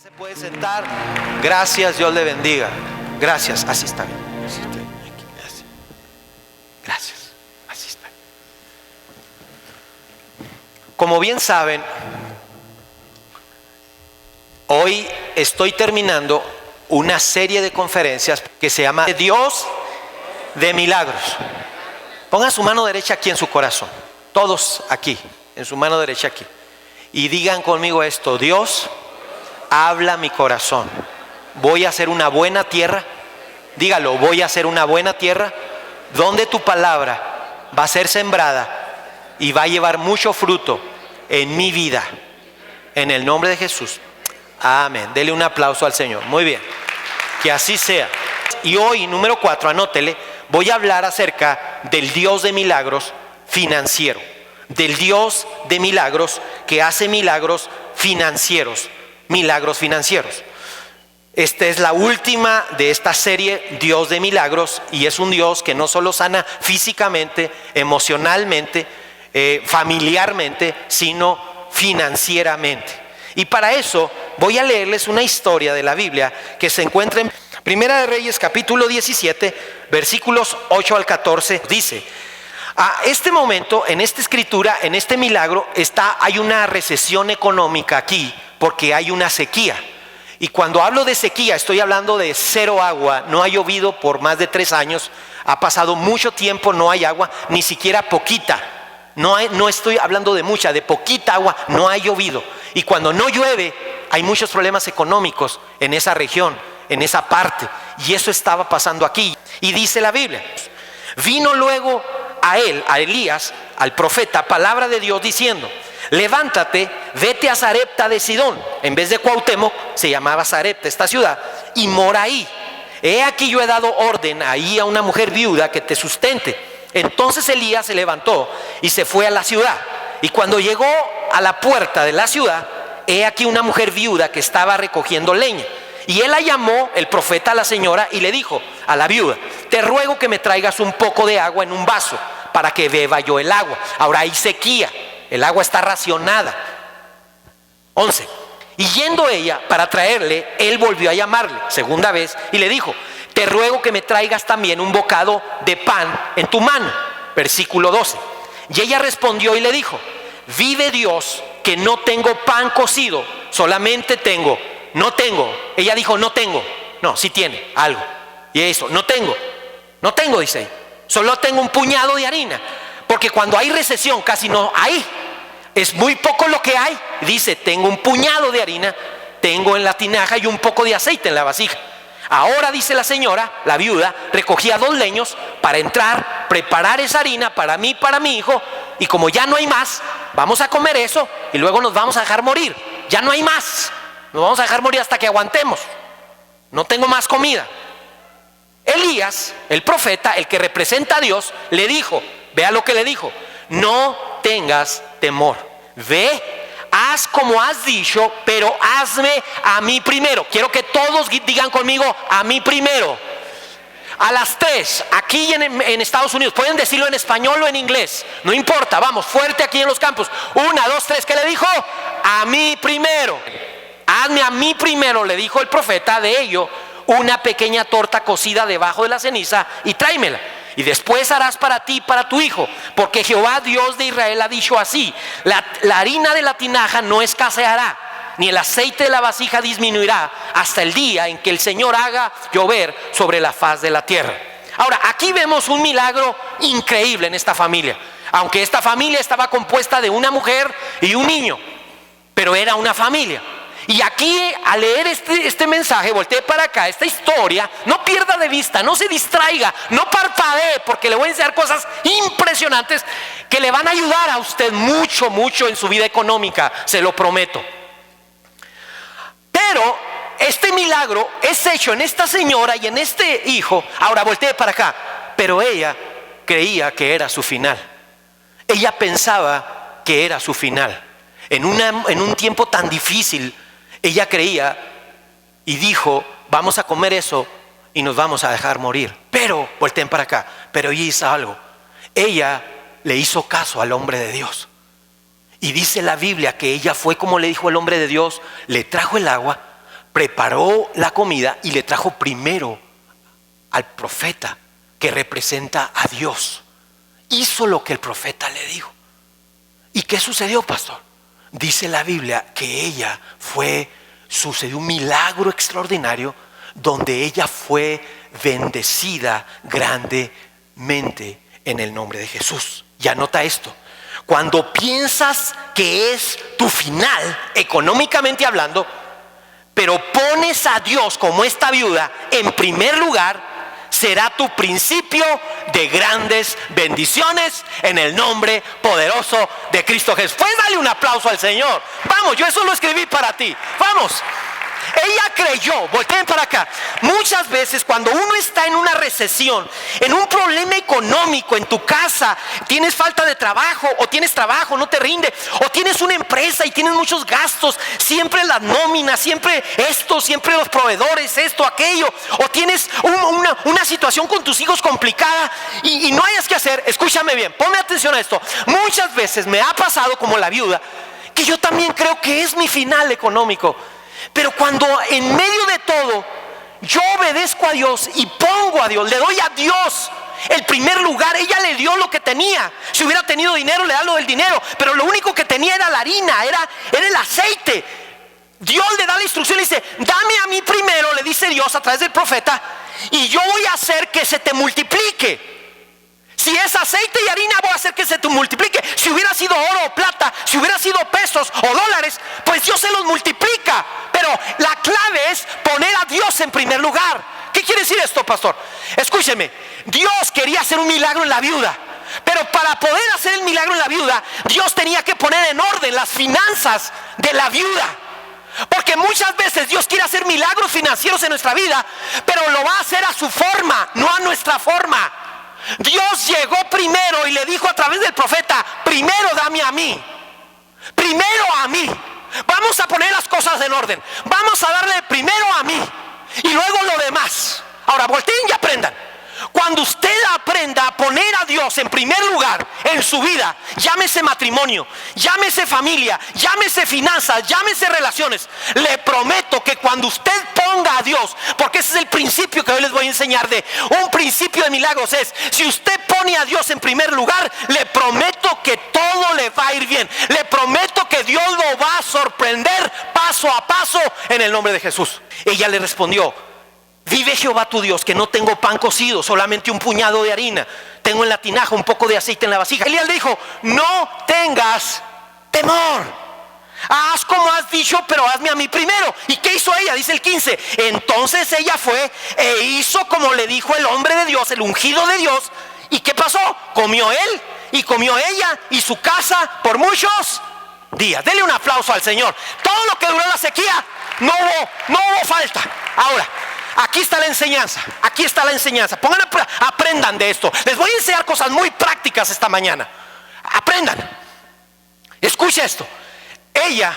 Se puede sentar. Gracias, Dios le bendiga. Gracias, así está bien. Así está bien. Aquí, gracias, así está. Como bien saben, hoy estoy terminando una serie de conferencias que se llama Dios de Milagros. Pongan su mano derecha aquí en su corazón. Todos aquí, en su mano derecha aquí. Y digan conmigo esto: Dios, habla mi corazón. Voy a hacer una buena tierra. Dígalo, voy a hacer una buena tierra donde tu palabra va a ser sembrada y va a llevar mucho fruto en mi vida. En el nombre de Jesús. Amén. Dele un aplauso al Señor. Muy bien. Que así sea. Y hoy, número 4, anótele, voy a hablar acerca del Dios de milagros financiero. Del Dios de milagros que hace milagros financieros. Milagros financieros. Esta es la última de esta serie, Dios de milagros, y es un Dios que no solo sana físicamente, emocionalmente, familiarmente, sino financieramente. Y para eso voy a leerles una historia de la Biblia que se encuentra en Primera de Reyes capítulo 17, versículos 8 al 14. Dice: a este momento, en esta escritura, en este milagro, hay una recesión económica aquí, porque hay una sequía. Y cuando hablo de sequía, estoy hablando de cero agua. No ha llovido por más de 3 años. Ha pasado mucho tiempo, no hay agua, ni siquiera poquita. No estoy hablando de mucha, de poquita agua. No ha llovido. Y cuando no llueve, hay muchos problemas económicos en esa región, en esa parte. Y eso estaba pasando aquí. Y dice la Biblia: vino luego a él, a Elías, al profeta, palabra de Dios diciendo: levántate, vete a Sarepta de Sidón. En vez de Cuauhtémoc, se llamaba Sarepta esta ciudad, y mora ahí. He aquí yo he dado orden ahí a una mujer viuda que te sustente. Entonces Elías se levantó y se fue a la ciudad. Y cuando llegó a la puerta de la ciudad, he aquí una mujer viuda que estaba recogiendo leña. Y él la llamó, el profeta, a la señora, y le dijo a la viuda: te ruego que me traigas un poco de agua en un vaso para que beba yo el agua. Ahora hay sequía, el agua está racionada. 11. Y yendo ella para traerle, él volvió a llamarle segunda vez y le dijo: te ruego que me traigas también un bocado de pan en tu mano. Versículo 12. Y ella respondió y le dijo: vive Dios que no tengo pan cocido, solamente tengo. No tengo. Ella dijo: no tengo. No, sí tiene algo. Y eso, no tengo, dice ella. Solo tengo un puñado de harina. Porque cuando hay recesión casi no hay. Es muy poco lo que hay. Dice: tengo un puñado de harina, tengo en la tinaja y un poco de aceite en la vasija. Ahora, dice la señora, la viuda, recogía 2 leños para entrar, preparar esa harina para mí y para mi hijo. Y como ya no hay más, vamos a comer eso y luego nos vamos a dejar morir. Ya no hay más. Nos vamos a dejar morir hasta que aguantemos. No tengo más comida. Elías, el profeta, el que representa a Dios, le dijo, vea lo que le dijo: no tengas temor. Ve, haz como has dicho, pero hazme a mí primero. Quiero que todos digan conmigo: a mí primero. A las 3, aquí en Estados Unidos, pueden decirlo en español o en inglés, no importa, vamos, fuerte aquí en los campos. 1, 2, 3, ¿qué le dijo? A mí primero. Hazme a mí primero, le dijo el profeta, de ello una pequeña torta cocida debajo de la ceniza y tráemela. Y después harás para ti y para tu hijo, porque Jehová Dios de Israel ha dicho así: la harina de la tinaja no escaseará, ni el aceite de la vasija disminuirá, hasta el día en que el Señor haga llover sobre la faz de la tierra. Ahora, aquí vemos un milagro increíble en esta familia. Aunque esta familia estaba compuesta de una mujer y un niño, pero era una familia. Y aquí, al leer este mensaje, voltee para acá, esta historia, no pierda de vista, no se distraiga, no parpadee, porque le voy a enseñar cosas impresionantes que le van a ayudar a usted mucho, mucho en su vida económica, se lo prometo. Pero este milagro es hecho en esta señora y en este hijo. Ahora voltee para acá. Pero ella creía que era su final. Ella pensaba que era su final. En un tiempo tan difícil, ella creía y dijo: vamos a comer eso y nos vamos a dejar morir. Pero, volteen para acá, pero ella hizo algo. Ella le hizo caso al hombre de Dios. Y dice la Biblia que ella fue como le dijo el hombre de Dios, le trajo el agua, preparó la comida y le trajo primero al profeta, que representa a Dios. Hizo lo que el profeta le dijo. ¿Y qué sucedió, pastor? Dice la Biblia que sucedió un milagro extraordinario donde ella fue bendecida grandemente en el nombre de Jesús. Y anota esto: cuando piensas que es tu final, económicamente hablando, pero pones a Dios como esta viuda en primer lugar, será tu principio de grandes bendiciones en el nombre poderoso de Cristo Jesús. Pues dale un aplauso al Señor. Vamos, yo eso lo escribí para ti. Vamos. Ella creyó. Volteen para acá. Muchas veces cuando uno está en una recesión, en un problema económico en tu casa, tienes falta de trabajo, o tienes trabajo, no te rinde, o tienes una empresa y tienes muchos gastos, siempre las nóminas, siempre esto, siempre los proveedores, esto, aquello, o tienes una situación con tus hijos complicada y no hayas que hacer. Escúchame bien, ponme atención a esto. Muchas veces me ha pasado como la viuda, que yo también creo que es mi final económico. Pero cuando en medio de todo yo obedezco a Dios y pongo a Dios, le doy a Dios el primer lugar. Ella le dio lo que tenía. Si hubiera tenido dinero, le da lo del dinero, pero lo único que tenía era la harina, era el aceite. Dios le da la instrucción y dice: dame a mí primero, le dice Dios a través del profeta, y yo voy a hacer que se te multiplique. Si es aceite y harina, voy a hacer que se te multiplique. Si hubiera sido oro o plata, si hubiera sido pesos o dólares, pues Dios se los multiplica. Pero la clave es poner a Dios en primer lugar. ¿Qué quiere decir esto, pastor? Escúcheme, Dios quería hacer un milagro en la viuda, pero para poder hacer el milagro en la viuda, Dios tenía que poner en orden las finanzas de la viuda. Porque muchas veces Dios quiere hacer milagros financieros en nuestra vida, pero lo va a hacer a su forma, no a nuestra forma. Dios llegó primero y le dijo a través del profeta: primero dame a mí, primero a mí. Vamos a poner las cosas en orden. Vamos a darle primero a mí y luego lo demás. Ahora volteen y aprendan. Cuando usted aprenda a poner a Dios en primer lugar en su vida, llámese matrimonio, llámese familia, llámese finanzas, llámese relaciones, le prometo que cuando usted ponga a Dios, porque ese es el principio que hoy les voy a enseñar, de un principio de milagros, es: si usted pone a Dios en primer lugar, le prometo que todo le va a ir bien. Le prometo que Dios lo va a sorprender paso a paso en el nombre de Jesús. Ella le respondió: vive Jehová tu Dios, que no tengo pan cocido, solamente un puñado de harina. Tengo en la tinaja un poco de aceite en la vasija. Elías le dijo: no tengas temor. Haz como has dicho, pero hazme a mí primero. ¿Y qué hizo ella? Dice el 15. Entonces ella fue e hizo como le dijo el hombre de Dios, el ungido de Dios. ¿Y qué pasó? Comió él y comió ella y su casa por muchos días. Dele un aplauso al Señor. Todo lo que duró la sequía, no hubo falta. Ahora, aquí está la enseñanza. Aquí está la enseñanza. Aprendan de esto. Les voy a enseñar cosas muy prácticas esta mañana. Aprendan. Escucha esto. Ella,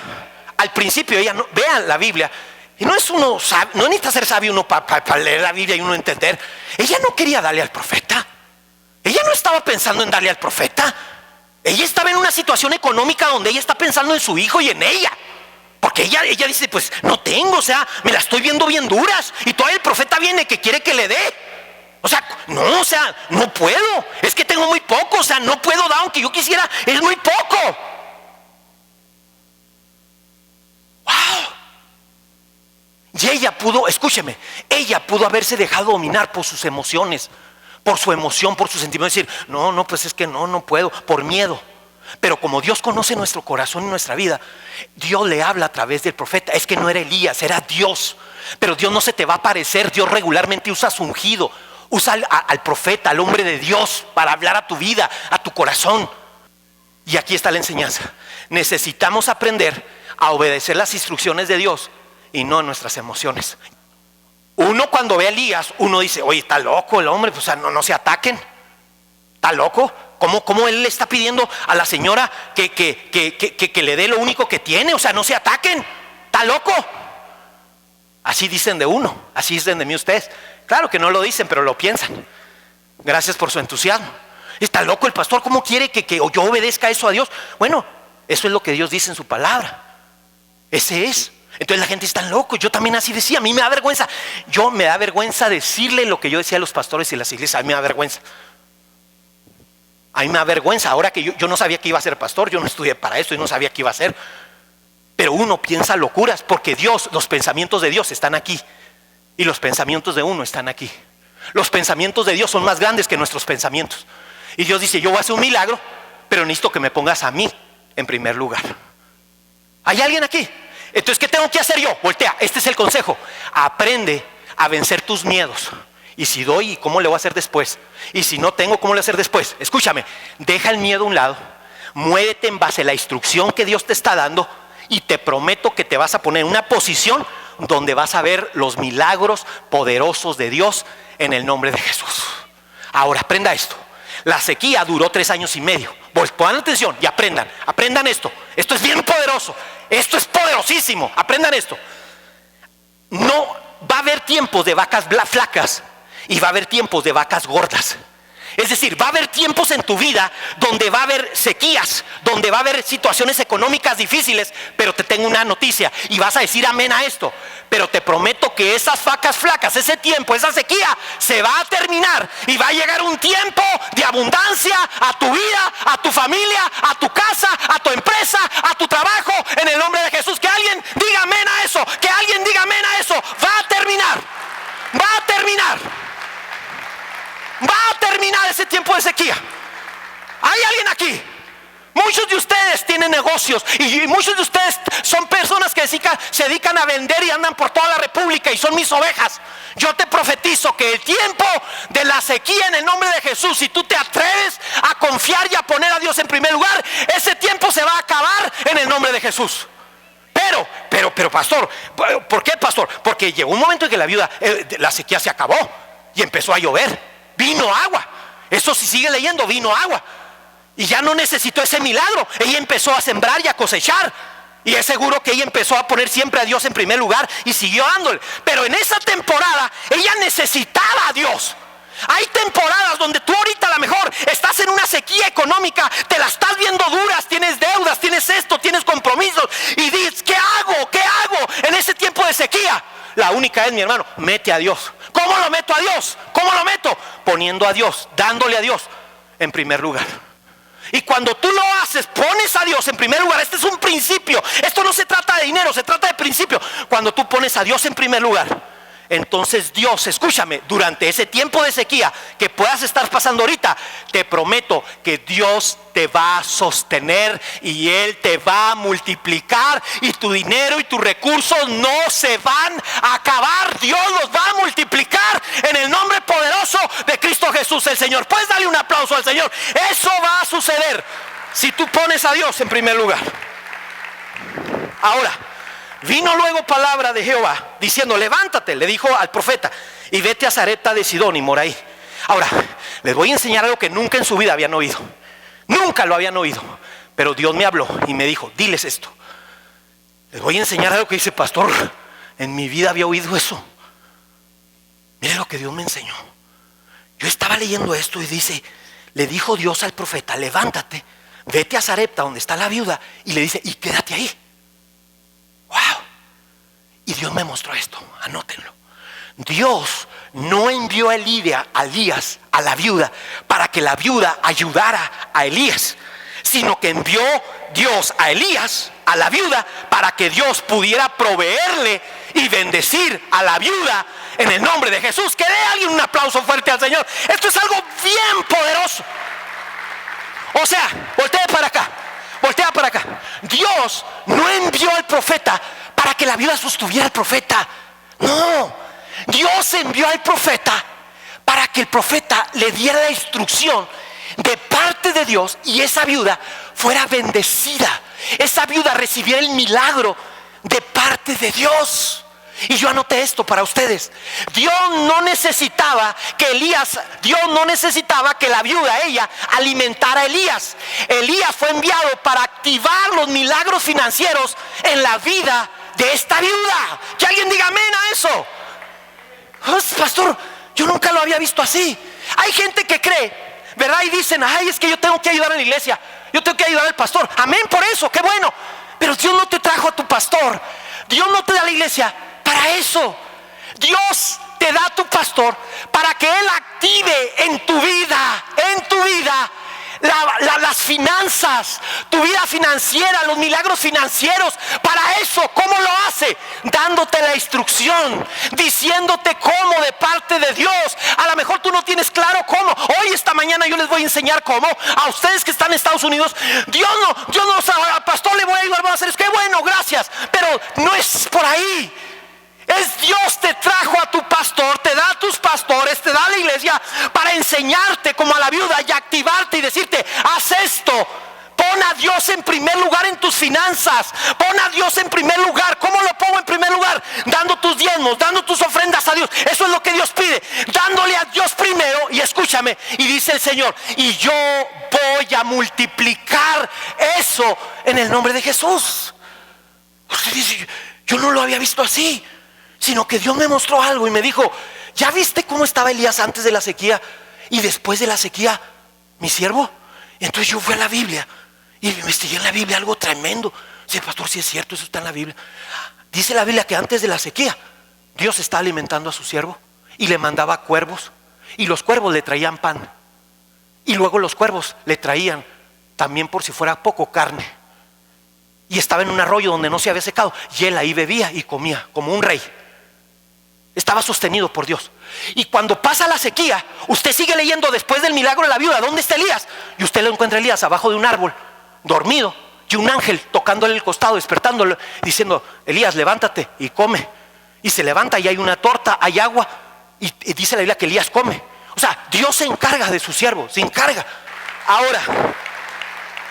al principio, vean la Biblia. Y no necesita ser sabio uno para leer la Biblia y uno entender. Ella no quería darle al profeta. Ella no estaba pensando en darle al profeta. Ella estaba en una situación económica donde ella está pensando en su hijo y en ella. Porque ella dice: pues no tengo, o sea, me la estoy viendo bien duras. Y todavía el profeta viene que quiere que le dé. No puedo. Es que tengo muy poco, o sea, no puedo dar aunque yo quisiera, es muy poco. Wow. Y ella pudo, escúcheme, ella pudo haberse dejado dominar por sus emociones, por su emoción, por su sentimiento, decir: no, pues es que no puedo, por miedo. Pero como Dios conoce nuestro corazón y nuestra vida, Dios le habla a través del profeta. Es que no era Elías, era Dios. Pero Dios no se te va a aparecer. Dios regularmente usa a su ungido, usa al profeta, al hombre de Dios, para hablar a tu vida, a tu corazón. Y aquí está la enseñanza. Necesitamos aprender a obedecer las instrucciones de Dios y no nuestras emociones. Uno, cuando ve a Elías, uno dice: oye, está loco el hombre, pues, no se ataquen. Está loco. ¿Cómo él le está pidiendo a la señora que le dé lo único que tiene? O sea, no se ataquen. ¿Está loco? Así dicen de uno, así dicen de mí ustedes. Claro que no lo dicen, pero lo piensan. Gracias por su entusiasmo. Está loco el pastor, ¿cómo quiere que yo obedezca eso a Dios? Bueno, eso es lo que Dios dice en su palabra. Ese es. Entonces la gente está loco. Yo también así decía, a mí me da vergüenza. Me da vergüenza decirle lo que yo decía a los pastores y las iglesias. A mí me da vergüenza. A mí me da vergüenza. Ahora que yo no sabía que iba a ser pastor, yo no estudié para esto y no sabía qué iba a ser. Pero uno piensa locuras porque Dios, los pensamientos de Dios están aquí y los pensamientos de uno están aquí. Los pensamientos de Dios son más grandes que nuestros pensamientos. Y Dios dice, yo voy a hacer un milagro, pero necesito que me pongas a mí en primer lugar. ¿Hay alguien aquí? Entonces, ¿qué tengo que hacer yo? Voltea, este es el consejo. Aprende a vencer tus miedos. Y si doy, ¿cómo le voy a hacer después? Y si no tengo, ¿cómo le voy a hacer después? Escúchame, deja el miedo a un lado. Muévete en base a la instrucción que Dios te está dando. Y te prometo que te vas a poner en una posición donde vas a ver los milagros poderosos de Dios en el nombre de Jesús. Ahora, aprenda esto. La sequía duró 3 años y medio. Pongan atención y aprendan esto. Esto es bien poderoso. Esto es poderosísimo. Aprendan esto. No va a haber tiempos de vacas flacas y va a haber tiempos de vacas gordas. Es decir, va a haber tiempos en tu vida donde va a haber sequías, donde va a haber situaciones económicas difíciles, pero te tengo una noticia y vas a decir amén a esto. Pero te prometo que esas vacas flacas, ese tiempo, esa sequía se va a terminar y va a llegar un tiempo de abundancia a tu vida, a tu familia, a tu casa, a tu empresa, a tu trabajo, en el nombre de Jesús. Que alguien diga amén a eso, que alguien diga amén a eso. Va a terminar, va a terminar. Va a terminar ese tiempo de sequía. ¿Hay alguien aquí? Muchos de ustedes tienen negocios y muchos de ustedes son personas que se dedican a vender y andan por toda la república y son mis ovejas. Yo te profetizo que el tiempo de la sequía, en el nombre de Jesús, si tú te atreves a confiar y a poner a Dios en primer lugar, ese tiempo se va a acabar en el nombre de Jesús. Pero pastor, ¿por qué, pastor? Porque llegó un momento en que la sequía se acabó y empezó a llover. Vino agua. Eso, si sigue leyendo, vino agua. Y ya no necesitó ese milagro. Ella empezó a sembrar y a cosechar. Y es seguro que ella empezó a poner siempre a Dios en primer lugar y siguió dándole. Pero en esa temporada ella necesitaba a Dios. Hay temporadas donde tú ahorita a lo mejor estás en una sequía económica, te la estás viendo duras, tienes deudas, tienes esto, tienes compromisos y dices, ¿qué hago? ¿Qué hago en ese tiempo de sequía? La única es, mi hermano, mete a Dios. ¿Cómo lo meto a Dios? ¿Cómo lo meto? Poniendo a Dios, dándole a Dios en primer lugar. Y cuando tú lo haces, pones a Dios en primer lugar. Este es un principio. Esto no se trata de dinero, se trata de principio. Cuando tú pones a Dios en primer lugar, entonces Dios, escúchame, durante ese tiempo de sequía que puedas estar pasando ahorita, te prometo que Dios te va a sostener y Él te va a multiplicar y tu dinero y tus recursos no se van a acabar. Dios los va a multiplicar en el nombre poderoso de Cristo Jesús el Señor. Puedes darle un aplauso al Señor. Eso va a suceder si tú pones a Dios en primer lugar. Ahora, vino luego palabra de Jehová diciendo, levántate, le dijo al profeta, y vete a Sarepta de Sidón y mora ahí. Ahora, les voy a enseñar algo que nunca en su vida habían oído. Nunca lo habían oído. Pero Dios me habló y me dijo, diles esto. Les voy a enseñar algo que dice, pastor, en mi vida había oído eso. Mire lo que Dios me enseñó. Yo estaba leyendo esto y dice, le dijo Dios al profeta, levántate, vete a Sarepta donde está la viuda, y le dice, y quédate ahí. Wow. Y Dios me mostró esto, anótenlo. Dios no envió a Elías, a la viuda, para que la viuda ayudara a Elías, sino que envió Dios a Elías, a la viuda, para que Dios pudiera proveerle y bendecir a la viuda en el nombre de Jesús. Que dé alguien un aplauso fuerte al Señor. Esto es algo bien poderoso. O sea, voltea para acá. Dios no envió al profeta para que la viuda sostuviera al profeta. No, Dios envió al profeta para que el profeta le diera la instrucción de parte de Dios y esa viuda fuera bendecida. Esa viuda recibiera el milagro de parte de Dios. Y yo anoté esto para ustedes. Dios no necesitaba que la viuda, ella, alimentara a Elías. Elías fue enviado para activar los milagros financieros en la vida de esta viuda. Que alguien diga amén a eso. Pastor, yo nunca lo había visto así. Hay gente que cree, ¿verdad? Y dicen, ay, es que yo tengo que ayudar a la iglesia, yo tengo que ayudar al pastor. Amén por eso, qué bueno. Pero Dios no te trajo a tu pastor, Dios no te da la iglesia para eso. Dios te da a tu pastor para que Él active en tu vida las finanzas, tu vida financiera, los milagros financieros. Para eso, ¿cómo lo hace? Dándote la instrucción, diciéndote cómo de parte de Dios. A lo mejor tú no tienes claro cómo. Hoy, esta mañana, yo les voy a enseñar cómo. A ustedes que están en Estados Unidos, Dios no sabe, al pastor le voy a ayudar, vamos a hacer eso. Qué bueno, gracias. Pero no es por ahí. Es Dios te trajo a tu pastor, te da a tus pastores, te da a la iglesia para enseñarte como a la viuda y activarte y decirte: haz esto. Pon a Dios en primer lugar en tus finanzas. Pon a Dios en primer lugar. ¿Cómo lo pongo en primer lugar? Dando tus diezmos, dando tus ofrendas a Dios. Eso es lo que Dios pide. Dándole a Dios primero. Y escúchame, y dice el Señor: y yo voy a multiplicar eso en el nombre de Jesús. Usted dice: yo no lo había visto así. Sino que Dios me mostró algo y me dijo: ¿ya viste cómo estaba Elías antes de la sequía y después de la sequía, mi siervo? Y entonces yo fui a la Biblia y investigué en la Biblia algo tremendo. Dice: pastor, si es cierto, eso está en la Biblia. Dice la Biblia que antes de la sequía Dios estaba alimentando a su siervo y le mandaba cuervos, y los cuervos le traían pan, y luego los cuervos le traían también, por si fuera poco, carne. Y estaba en un arroyo donde no se había secado, y él ahí bebía y comía como un rey. Estaba sostenido por Dios. Y cuando pasa la sequía, usted sigue leyendo después del milagro de la viuda: ¿dónde está Elías? Y usted lo encuentra a Elías abajo de un árbol, dormido, y un ángel tocándole el costado, despertándolo, diciendo: Elías, levántate y come. Y se levanta y hay una torta, hay agua, y dice la Biblia que Elías come. O sea, Dios se encarga de su siervo, se encarga. Ahora,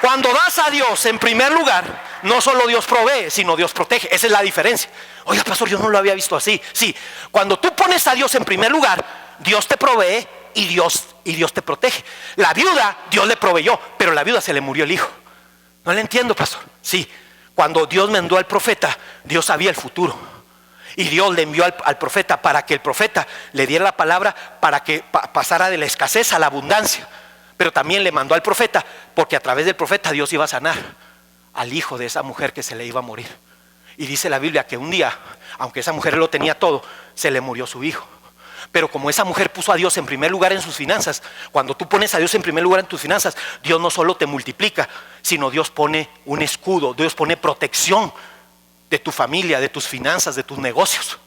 cuando das a Dios en primer lugar, no solo Dios provee, sino Dios protege. Esa es la diferencia. Oiga, pastor, yo no lo había visto así. Sí, cuando tú pones a Dios en primer lugar, Dios te provee y Dios te protege. La viuda, Dios le proveyó, pero a la viuda se le murió el hijo. No le entiendo, pastor. Sí, cuando Dios mandó al profeta, Dios sabía el futuro. Y Dios le envió al profeta para que el profeta le diera la palabra para que pasara de la escasez a la abundancia. Pero también le mandó al profeta porque a través del profeta Dios iba a sanar al hijo de esa mujer que se le iba a morir. Y dice la Biblia que un día, aunque esa mujer lo tenía todo, se le murió su hijo. Pero como esa mujer puso a Dios en primer lugar en sus finanzas, cuando tú pones a Dios en primer lugar en tus finanzas, Dios no solo te multiplica, sino Dios pone un escudo, Dios pone protección de tu familia, de tus finanzas, de tus negocios.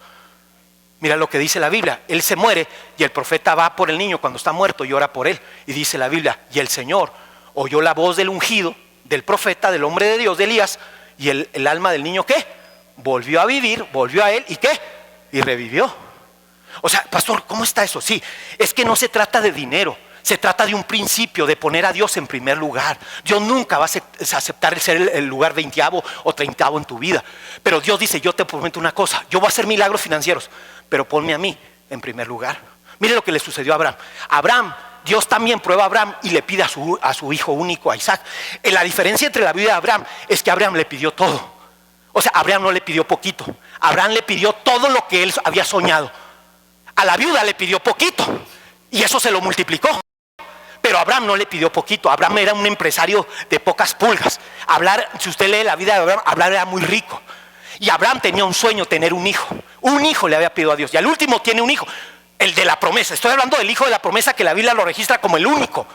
Mira lo que dice la Biblia: él se muere y el profeta va por el niño cuando está muerto y ora por él. Y dice la Biblia: y el Señor oyó la voz del ungido, del profeta, del hombre de Dios, de Elías, y el alma del niño, ¿qué? Volvió a vivir, volvió a él, ¿y qué? Y revivió. O sea, pastor, ¿cómo está eso? Sí, es que no se trata de dinero, se trata de un principio, de poner a Dios en primer lugar. Dios nunca va a aceptar ser el lugar 20º o 30º en tu vida. Pero Dios dice: yo te prometo una cosa, yo voy a hacer milagros financieros, pero ponme a mí en primer lugar. Mire lo que le sucedió a Abraham. Abraham, Dios también prueba a Abraham y le pide a su hijo único, a Isaac. La diferencia entre la vida de Abraham es que Abraham le pidió todo. O sea, Abraham no le pidió poquito, Abraham le pidió todo lo que él había soñado. A la viuda le pidió poquito y eso se lo multiplicó. Pero Abraham no le pidió poquito. Abraham era un empresario de pocas pulgas. Si usted lee la vida de Abraham, Abraham era muy rico. Y Abraham tenía un sueño: tener un hijo. Un hijo le había pedido a Dios. Y al último tiene un hijo, el de la promesa. Estoy hablando del hijo de la promesa, que la Biblia lo registra como el único.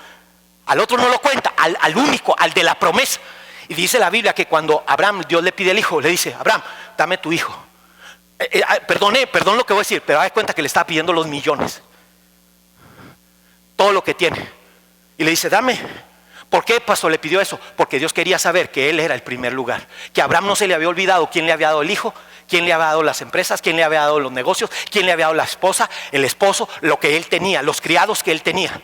Al otro no lo cuenta, al único, al de la promesa. Y dice la Biblia que cuando Abraham, Dios le pide el hijo, le dice: Abraham, dame tu hijo. Perdón lo que voy a decir, pero da cuenta que le está pidiendo los millones, todo lo que tiene. Y le dice: dame. ¿Por qué, pastor, le pidió eso? Porque Dios quería saber que él era el primer lugar, que a Abraham no se le había olvidado quién le había dado el hijo, quién le había dado las empresas, quién le había dado los negocios, quién le había dado la esposa, el esposo, lo que él tenía, los criados que él tenía.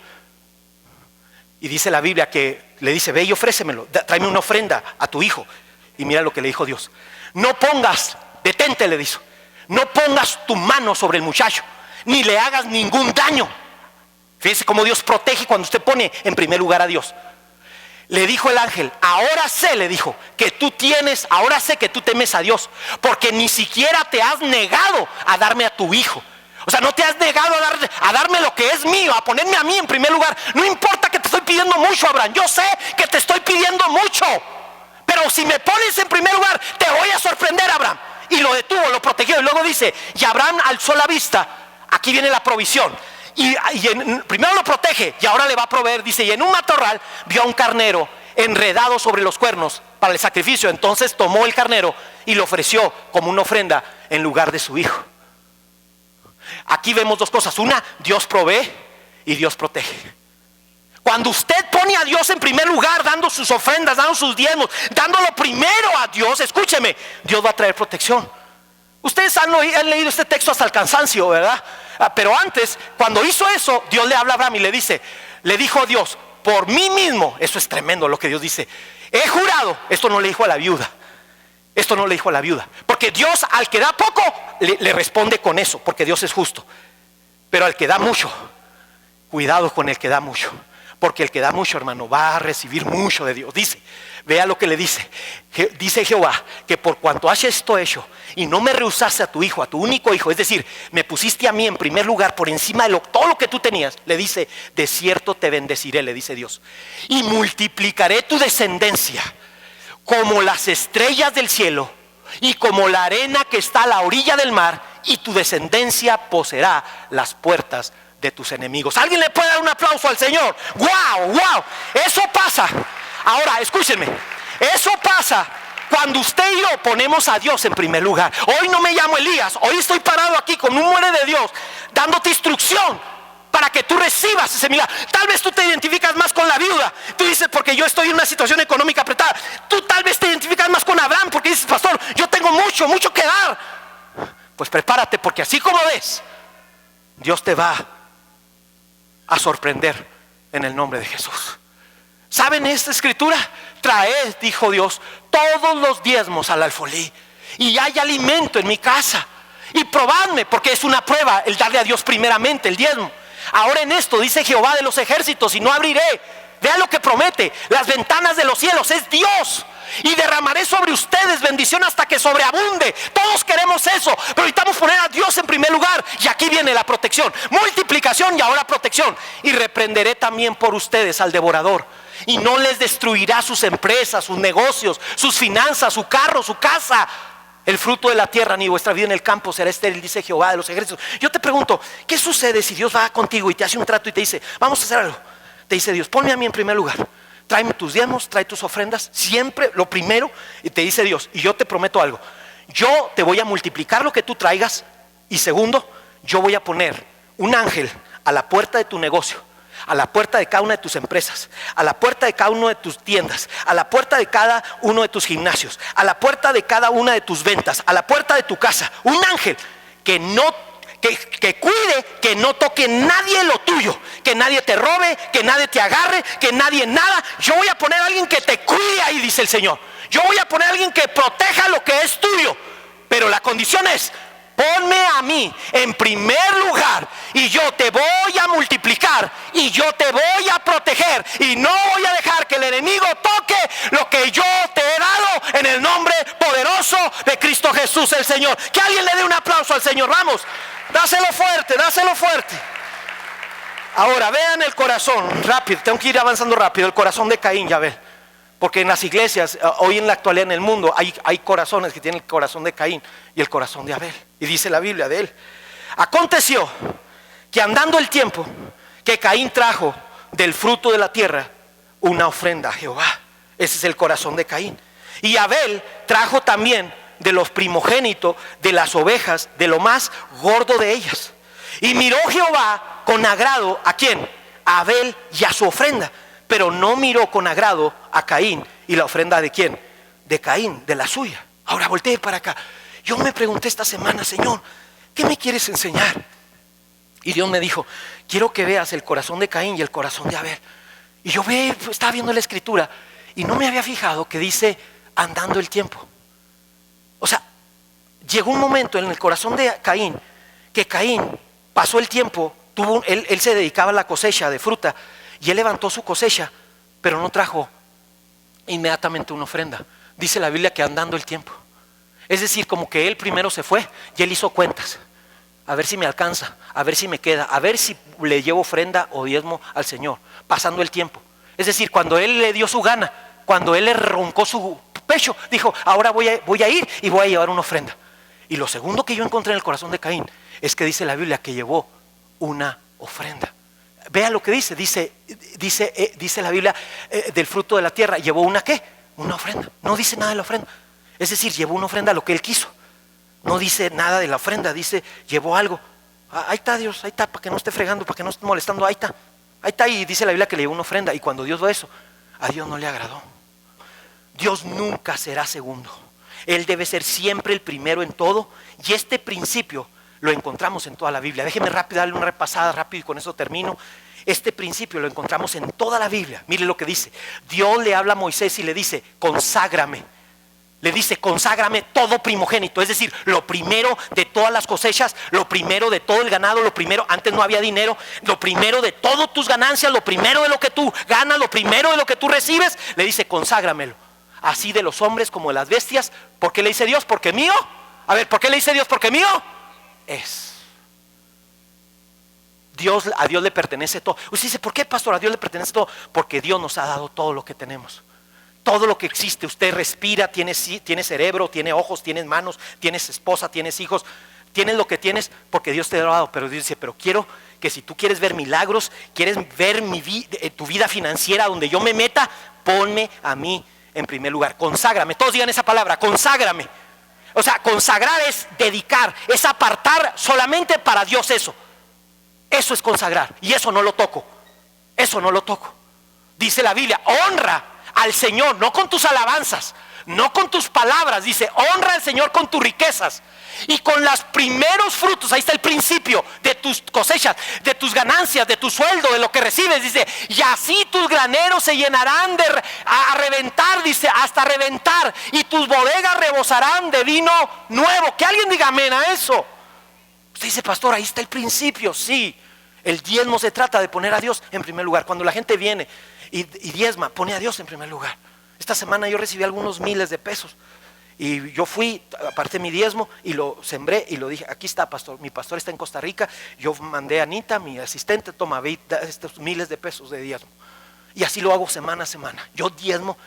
Y dice la Biblia que le dice: ve y ofrécemelo, tráeme una ofrenda a tu hijo. Y mira lo que le dijo Dios: no pongas, detente, le dijo, no pongas tu mano sobre el muchacho, ni le hagas ningún daño. Fíjese cómo Dios protege cuando usted pone en primer lugar a Dios. Le dijo el ángel: ahora sé, le dijo, ahora sé que tú temes a Dios, porque ni siquiera te has negado a darme a tu hijo. O sea, no te has negado a darme lo que es mío, a ponerme a mí en primer lugar. No importa que te estoy pidiendo mucho, Abraham. Yo sé que te estoy pidiendo mucho, pero si me pones en primer lugar, te voy a sorprender, Abraham. y lo detuvo, lo protegió. Y luego dice, y Abraham alzó la vista. Aquí viene la provisión. Primero lo protege y ahora le va a proveer. Dice, y en un matorral vio a un carnero enredado sobre los cuernos para el sacrificio. Entonces tomó el carnero y lo ofreció como una ofrenda en lugar de su hijo. Aquí vemos dos cosas. Una, Dios provee y Dios protege. Cuando usted pone a Dios en primer lugar, dando sus ofrendas, dando sus diezmos, dándolo primero a Dios, escúcheme, Dios va a traer protección. Ustedes han leído este texto hasta el cansancio, ¿verdad? Pero antes, cuando hizo eso, Dios le habla a Abraham y le dijo Dios, por mí mismo, eso es tremendo lo que Dios dice, he jurado. Esto no le dijo a la viuda. Esto no le dijo a la viuda, porque Dios al que da poco le responde con eso, porque Dios es justo. Pero al que da mucho, cuidado con el que da mucho, porque el que da mucho, hermano, va a recibir mucho de Dios. Dice, vea lo que le dice. Dice Jehová, que por cuanto has esto hecho y no me rehusaste a tu hijo, a tu único hijo, es decir, me pusiste a mí en primer lugar por encima de todo lo que tú tenías, le dice, de cierto te bendeciré, le dice Dios, y multiplicaré tu descendencia como las estrellas del cielo y como la arena que está a la orilla del mar, y tu descendencia poseerá las puertas de tus enemigos. ¿Alguien le puede dar un aplauso al Señor? ¡Wow! ¡Wow! Eso pasa. Ahora, escúchenme, eso pasa cuando usted y yo ponemos a Dios en primer lugar. Hoy no me llamo Elías, hoy estoy parado aquí con un muere de Dios, dándote instrucción para que tú recibas ese milagro. Tal vez tú te identificas más con la viuda. Tú dices, porque yo estoy en una situación económica apretada. Tú tal vez te identificas más con Abraham, porque dices, pastor, yo tengo mucho que dar. Pues prepárate, porque así como ves, Dios te va a sorprender en el nombre de Jesús. ¿Saben esta escritura? Traed, dijo Dios, todos los diezmos al alfolí, y hay alimento en mi casa, y probadme, porque es una prueba el darle a Dios primeramente el diezmo. Ahora en esto dice Jehová de los ejércitos, y no abriré, vea lo que promete, las ventanas de los cielos, es Dios, y derramaré sobre ustedes bendición hasta que sobreabunde. Todos queremos eso, pero necesitamos poner a Dios en primer lugar. Y aquí viene la protección, multiplicación y ahora protección. Y reprenderé también por ustedes al devorador, y no les destruirá sus empresas, sus negocios, sus finanzas, su carro, su casa. El fruto de la tierra ni vuestra vida en el campo será estéril, dice Jehová de los ejércitos. Yo te pregunto, ¿qué sucede si Dios va contigo y te hace un trato y te dice, vamos a hacer algo? Te dice Dios, ponme a mí en primer lugar, tráeme tus diezmos, trae tus ofrendas, siempre lo primero. Y te dice Dios, y yo te prometo algo, yo te voy a multiplicar lo que tú traigas. Y segundo, yo voy a poner un ángel a la puerta de tu negocio, a la puerta de cada una de tus empresas, a la puerta de cada una de tus tiendas, a la puerta de cada uno de tus gimnasios, a la puerta de cada una de tus ventas, a la puerta de tu casa. Un ángel que cuide, que no toque nadie lo tuyo, que nadie te robe, que nadie te agarre, que nadie nada. Yo voy a poner a alguien que te cuide ahí, dice el Señor. Yo voy a poner a alguien que proteja lo que es tuyo, pero la condición es, ponme a mí en primer lugar, y yo te voy a multiplicar, y yo te voy a proteger, y no voy a dejar que el enemigo toque lo que yo te he dado, en el nombre poderoso de Cristo Jesús el Señor. Que alguien le dé un aplauso al Señor. Vamos, dáselo fuerte, dáselo fuerte. Ahora vean el corazón, rápido, tengo que ir avanzando rápido. El corazón de Caín, ya ven. Porque en las iglesias, hoy en la actualidad en el mundo, hay corazones que tienen el corazón de Caín y el corazón de Abel. Y dice la Biblia de él: aconteció que andando el tiempo, que Caín trajo del fruto de la tierra una ofrenda a Jehová. Ese es el corazón de Caín. Y Abel trajo también de los primogénitos de las ovejas, de lo más gordo de ellas. Y miró Jehová con agrado, ¿a quién? A Abel y a su ofrenda. Pero no miró con agrado a Caín y la ofrenda de quién, de Caín, de la suya. Ahora volteé para acá. Yo me pregunté esta semana, Señor, ¿qué me quieres enseñar? Y Dios me dijo, quiero que veas el corazón de Caín y el corazón de Abel. Y yo estaba viendo la escritura y no me había fijado que dice andando el tiempo. O sea, llegó un momento en el corazón de Caín que Caín pasó el tiempo, él se dedicaba a la cosecha de fruta. Y él levantó su cosecha, pero no trajo inmediatamente una ofrenda. Dice la Biblia que andando el tiempo. Es decir, como que él primero se fue y él hizo cuentas. A ver si me alcanza, a ver si me queda, a ver si le llevo ofrenda o diezmo al Señor. Pasando el tiempo. Es decir, cuando él le dio su gana, cuando él le roncó su pecho, dijo, ahora voy a ir y voy a llevar una ofrenda. Y lo segundo que yo encontré en el corazón de Caín es que dice la Biblia que llevó una ofrenda. Vea lo que dice la Biblia, del fruto de la tierra, llevó una ¿qué? Una ofrenda. No dice nada de la ofrenda. Es decir, llevó una ofrenda a lo que él quiso. No dice nada de la ofrenda, dice llevó algo. Ahí está Dios, ahí está, para que no esté fregando, para que no esté molestando, ahí está. Ahí está, y dice la Biblia que le llevó una ofrenda. Y cuando Dios ve eso, a Dios no le agradó. Dios nunca será segundo. Él debe ser siempre el primero en todo. Y este principio lo encontramos en toda la Biblia. Déjeme rápido darle una repasada rápido y con eso termino. Este principio lo encontramos en toda la Biblia. Mire lo que dice. Dios le habla a Moisés y le dice, conságrame. Le dice, conságrame todo primogénito, es decir, lo primero de todas las cosechas, lo primero de todo el ganado, lo primero, antes no había dinero, lo primero de todas tus ganancias, lo primero de lo que tú ganas, lo primero de lo que tú recibes, le dice, conságramelo. Así de los hombres como de las bestias. ¿Por qué le dice Dios? Porque mío. A ver, ¿por qué le dice Dios? Porque mío es. A Dios le pertenece todo. Usted dice, ¿por qué, pastor? A Dios le pertenece todo. Porque Dios nos ha dado todo lo que tenemos. Todo lo que existe. Usted respira, tiene cerebro, tiene ojos, tienes manos, tienes esposa, tienes hijos. Tienes lo que tienes porque Dios te ha dado. Pero Dios dice, pero quiero que si tú quieres ver milagros, quieres ver tu vida financiera donde yo me meta, ponme a mí en primer lugar. Conságrame. Todos digan esa palabra, conságrame. O sea, consagrar es dedicar, es apartar solamente para Dios eso. Eso es consagrar. Y eso no lo toco. Eso no lo toco. Dice la Biblia, honra al Señor, no con tus alabanzas, no con tus palabras. Dice, honra al Señor con tus riquezas y con los primeros frutos. Ahí está el principio de tus cosechas, de tus ganancias, de tu sueldo, de lo que recibes. Dice, y así tus graneros se llenarán a reventar, dice, hasta reventar, y tus bodegas rebosarán de vino nuevo. Que alguien diga amén a eso. Usted dice, pastor, ahí está el principio. Sí, el diezmo se trata de poner a Dios en primer lugar. Cuando la gente viene y diezma, pone a Dios en primer lugar. Esta semana yo recibí algunos miles de pesos y yo fui, aparté mi diezmo y lo sembré y lo dije, aquí está, pastor, mi pastor está en Costa Rica. Yo mandé a Anita, mi asistente, toma, ve estos miles de pesos de diezmo. Y así lo hago semana a semana. Yo diezmo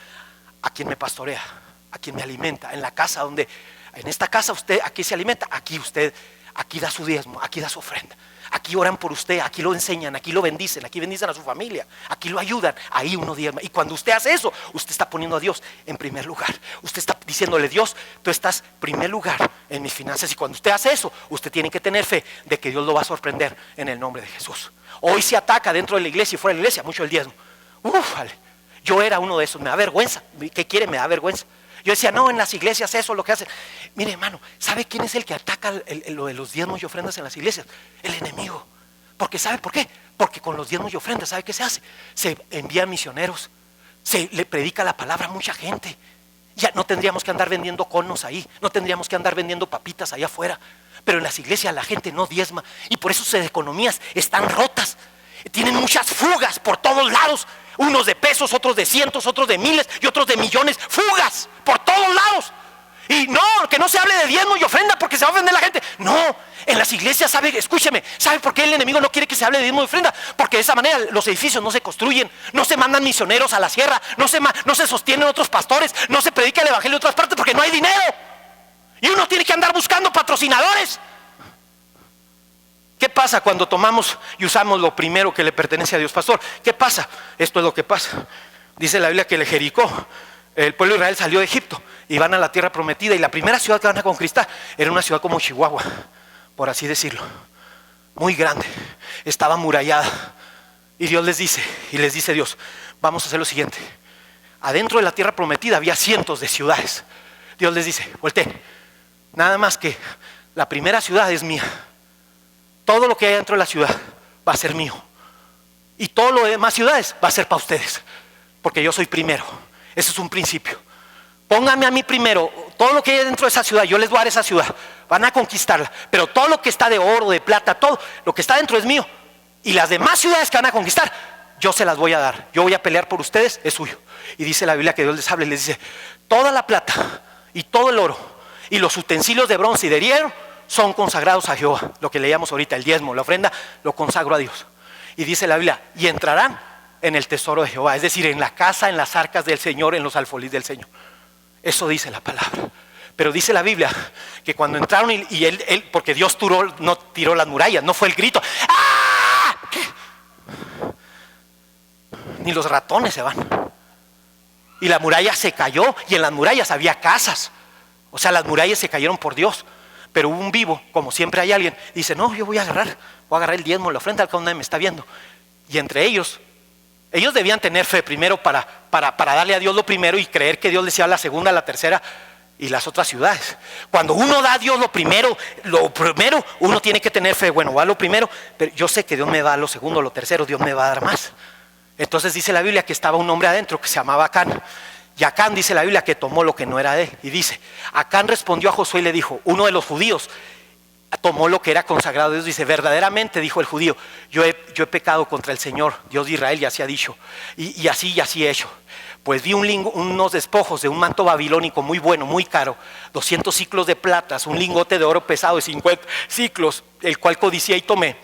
a quien me pastorea, a quien me alimenta. En la casa donde, en esta casa usted, aquí se alimenta, aquí usted, aquí da su diezmo, aquí da su ofrenda. Aquí oran por usted, aquí lo enseñan, aquí lo bendicen, aquí bendicen a su familia, aquí lo ayudan, ahí uno diezma. Y cuando usted hace eso, usted está poniendo a Dios en primer lugar. Usted está diciéndole, Dios, tú estás en primer lugar en mis finanzas. Y cuando usted hace eso, usted tiene que tener fe de que Dios lo va a sorprender en el nombre de Jesús. Hoy se ataca dentro de la iglesia y fuera de la iglesia mucho el diezmo. Vale. Yo era uno de esos, me da vergüenza. ¿Qué quiere? Me da vergüenza. Yo decía, no, en las iglesias eso es lo que hacen. Mire, hermano, ¿sabe quién es el que ataca lo de los diezmos y ofrendas en las iglesias? El enemigo. Porque ¿sabe por qué? Porque con los diezmos y ofrendas, ¿sabe qué se hace? Se envían misioneros, se le predica la palabra a mucha gente. Ya no tendríamos que andar vendiendo conos ahí, no tendríamos que andar vendiendo papitas allá afuera. Pero en las iglesias la gente no diezma y por eso sus economías están rotas. Tienen muchas fugas por todos lados. Unos de pesos, otros de cientos, otros de miles y otros de millones. Fugas por todos lados. Y no, que no se hable de diezmo y ofrenda porque se va a ofender la gente. No, en las iglesias, escúcheme, ¿sabe por qué el enemigo no quiere que se hable de diezmo y ofrenda? Porque de esa manera los edificios no se construyen, no se mandan misioneros a la sierra, no se sostienen otros pastores, no se predica el evangelio en otras partes porque no hay dinero. Y uno tiene que andar buscando patrocinadores. ¿Qué pasa cuando tomamos y usamos lo primero que le pertenece a Dios, pastor? ¿Qué pasa? Esto es lo que pasa. Dice la Biblia que el Jericó, el pueblo de Israel salió de Egipto y van a la tierra prometida. Y la primera ciudad que van a conquistar era una ciudad como Chihuahua, por así decirlo. Muy grande, estaba amurallada. Y Dios les dice Dios, vamos a hacer lo siguiente. Adentro de la tierra prometida había cientos de ciudades. Dios les dice, volteen, nada más que la primera ciudad es mía. Todo lo que hay dentro de la ciudad va a ser mío. Y todo lo demás ciudades va a ser para ustedes. Porque yo soy primero. Ese es un principio. Pónganme a mí primero. Todo lo que hay dentro de esa ciudad, yo les voy a dar esa ciudad. Van a conquistarla. Pero todo lo que está de oro, de plata, todo lo que está dentro es mío. Y las demás ciudades que van a conquistar, yo se las voy a dar. Yo voy a pelear por ustedes, es suyo. Y dice la Biblia que Dios les habla y les dice, toda la plata y todo el oro y los utensilios de bronce y de hierro son consagrados a Jehová. Lo que leíamos ahorita, el diezmo, la ofrenda, lo consagro a Dios. Y dice la Biblia, y entrarán en el tesoro de Jehová, es decir, en la casa, en las arcas del Señor, en los alfolís del Señor. Eso dice la palabra. Pero dice la Biblia que cuando entraron y él, porque Dios no tiró las murallas, no fue el grito, ¡ah! Ni los ratones se van. Y la muralla se cayó, y en las murallas había casas. O sea, las murallas se cayeron por Dios. Pero hubo un vivo, como siempre hay alguien, dice, no, yo voy a agarrar el diezmo, la ofrenda, al que nadie me está viendo. Y entre ellos debían tener fe primero para darle a Dios lo primero y creer que Dios les iba a la segunda, la tercera y las otras ciudades. Cuando uno da a Dios lo primero, uno tiene que tener fe. Bueno, va lo primero, pero yo sé que Dios me va a lo segundo, lo tercero, Dios me va a dar más. Entonces dice la Biblia que estaba un hombre adentro que se llamaba Acán. Y Acán, dice la Biblia, que tomó lo que no era de él. Y dice, Acán respondió a Josué y le dijo, uno de los judíos tomó lo que era consagrado a Dios. Dice, verdaderamente, dijo el judío, yo he pecado contra el Señor, Dios de Israel, y así ha dicho. Y así he hecho. Pues vi unos despojos de un manto babilónico muy bueno, muy caro, 200 ciclos de plata, un lingote de oro pesado de 50 ciclos, el cual codicié y tomé,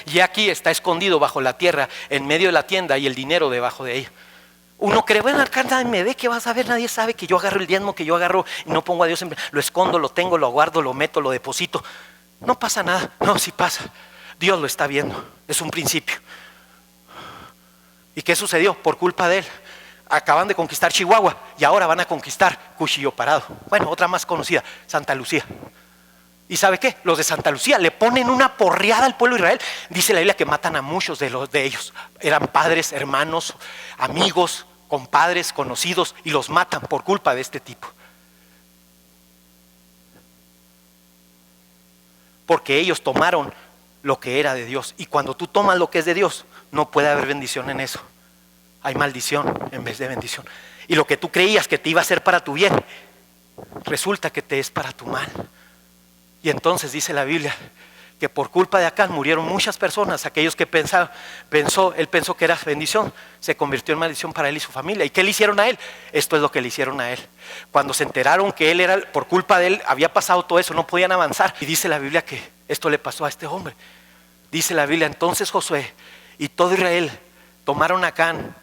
y aquí está escondido bajo la tierra, en medio de la tienda, y el dinero debajo de ella. Uno cree, bueno, acá nadie me ve, ¿qué vas a ver? Nadie sabe que yo agarro el diezmo, que yo agarro y no pongo a Dios, lo escondo, lo tengo, lo guardo, lo meto, lo deposito. No pasa nada. No, sí pasa. Dios lo está viendo. Es un principio. ¿Y qué sucedió? Por culpa de él, acaban de conquistar Chihuahua y ahora van a conquistar Cuchillo Parado. Bueno, otra más conocida, Santa Lucía. ¿Y sabe qué? Los de Santa Lucía le ponen una porreada al pueblo de Israel. Dice la Biblia que matan a muchos de ellos. Eran padres, hermanos, amigos, compadres, conocidos, y los matan por culpa de este tipo. Porque ellos tomaron lo que era de Dios. Y cuando tú tomas lo que es de Dios, no puede haber bendición en eso. Hay maldición en vez de bendición. Y lo que tú creías que te iba a hacer para tu bien, resulta que te es para tu mal. Y entonces dice la Biblia que por culpa de Acán murieron muchas personas. Aquellos que él pensó que era bendición, se convirtió en maldición para él y su familia. ¿Y qué le hicieron a él? Esto es lo que le hicieron a él. Cuando se enteraron que él era, por culpa de él, había pasado todo eso, no podían avanzar. Y dice la Biblia que esto le pasó a este hombre. Dice la Biblia, entonces Josué y todo Israel tomaron a Acán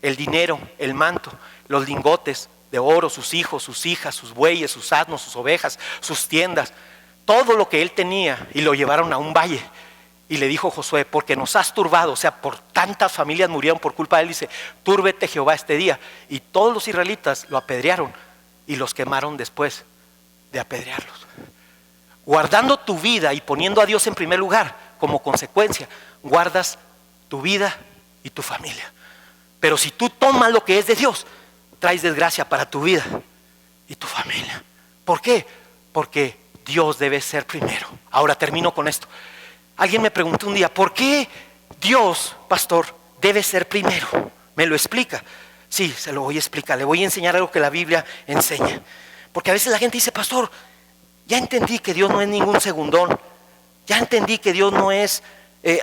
el dinero, el manto, los lingotes de oro, sus hijos, sus hijas, sus bueyes, sus asnos, sus ovejas, sus tiendas, todo lo que él tenía, y lo llevaron a un valle. Y le dijo Josué, porque nos has turbado, o sea, por tantas familias murieron por culpa de él. Dice, túrbete Jehová este día. Y todos los israelitas lo apedrearon y los quemaron después de apedrearlos. Guardando tu vida y poniendo a Dios en primer lugar, como consecuencia, guardas tu vida y tu familia. Pero si tú tomas lo que es de Dios, traes desgracia para tu vida y tu familia. ¿Por qué? Porque Dios debe ser primero. Ahora termino con esto. Alguien me preguntó un día, ¿por qué Dios, pastor, debe ser primero? ¿Me lo explica? Sí, se lo voy a explicar. Le voy a enseñar algo que la Biblia enseña. Porque a veces la gente dice, pastor, ya entendí que Dios no es ningún segundón. Ya entendí que Dios no es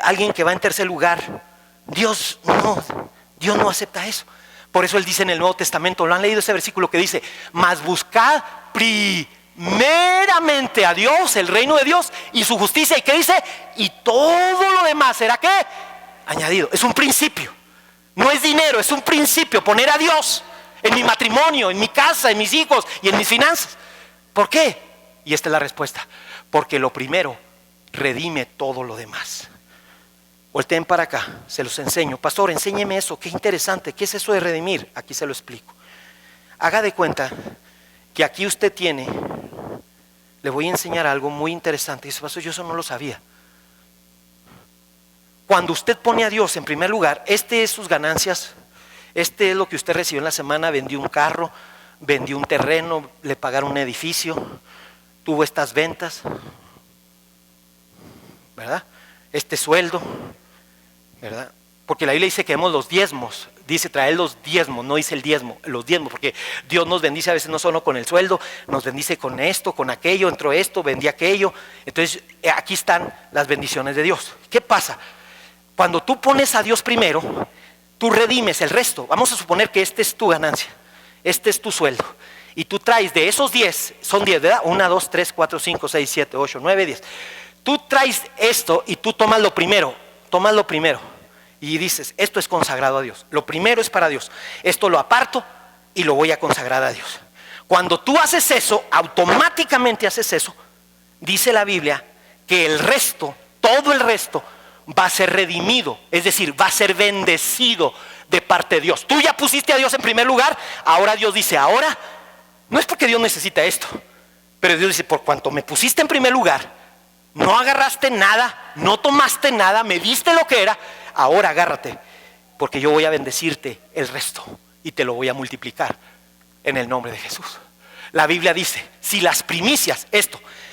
alguien que va en tercer lugar. Dios no acepta eso. Por eso Él dice en el Nuevo Testamento, ¿lo han leído ese versículo que dice? Mas buscad primeramente a Dios, el reino de Dios y su justicia. ¿Y qué dice? Y todo lo demás será ¿qué? Añadido. Es un principio. No es dinero, es un principio. Poner a Dios en mi matrimonio, en mi casa, en mis hijos y en mis finanzas. ¿Por qué? Y esta es la respuesta. Porque lo primero redime todo lo demás. Volteen para acá, se los enseño. Pastor, enséñeme eso, qué interesante. ¿Qué es eso de redimir? Aquí se lo explico. Haga de cuenta que aquí usted tiene, le voy a enseñar algo muy interesante. Dice, pastor, yo eso no lo sabía. Cuando usted pone a Dios en primer lugar, este es sus ganancias, este es lo que usted recibió en la semana. Vendió un carro, vendió un terreno, le pagaron un edificio, tuvo estas ventas, ¿verdad? Este sueldo, ¿verdad? Porque la Biblia dice que demos los diezmos. Dice traer los diezmos, no dice el diezmo, los diezmos, porque Dios nos bendice a veces no solo con el sueldo, nos bendice con esto, con aquello, entró esto, vendí aquello. Entonces aquí están las bendiciones de Dios. ¿Qué pasa? Cuando tú pones a Dios primero, tú redimes el resto. Vamos a suponer que esta es tu ganancia, este es tu sueldo, y tú traes de esos 10, son 10, ¿verdad? 1, 2, 3, 4, 5, 6, 7, 8, 9, 10. Tú traes esto y tú tomas lo primero, y dices, esto es consagrado a Dios, lo primero es para Dios, esto lo aparto y lo voy a consagrar a Dios. Cuando tú haces eso, automáticamente haces eso, dice la Biblia que el resto, todo el resto, va a ser redimido, es decir, va a ser bendecido de parte de Dios. Tú ya pusiste a Dios en primer lugar, ahora Dios dice, ahora, no es porque Dios necesita esto, pero Dios dice, por cuanto me pusiste en primer lugar, no agarraste nada, no tomaste nada, me diste lo que era, ahora agárrate, porque yo voy a bendecirte el resto y te lo voy a multiplicar en el nombre de Jesús. La Biblia dice, si las primicias,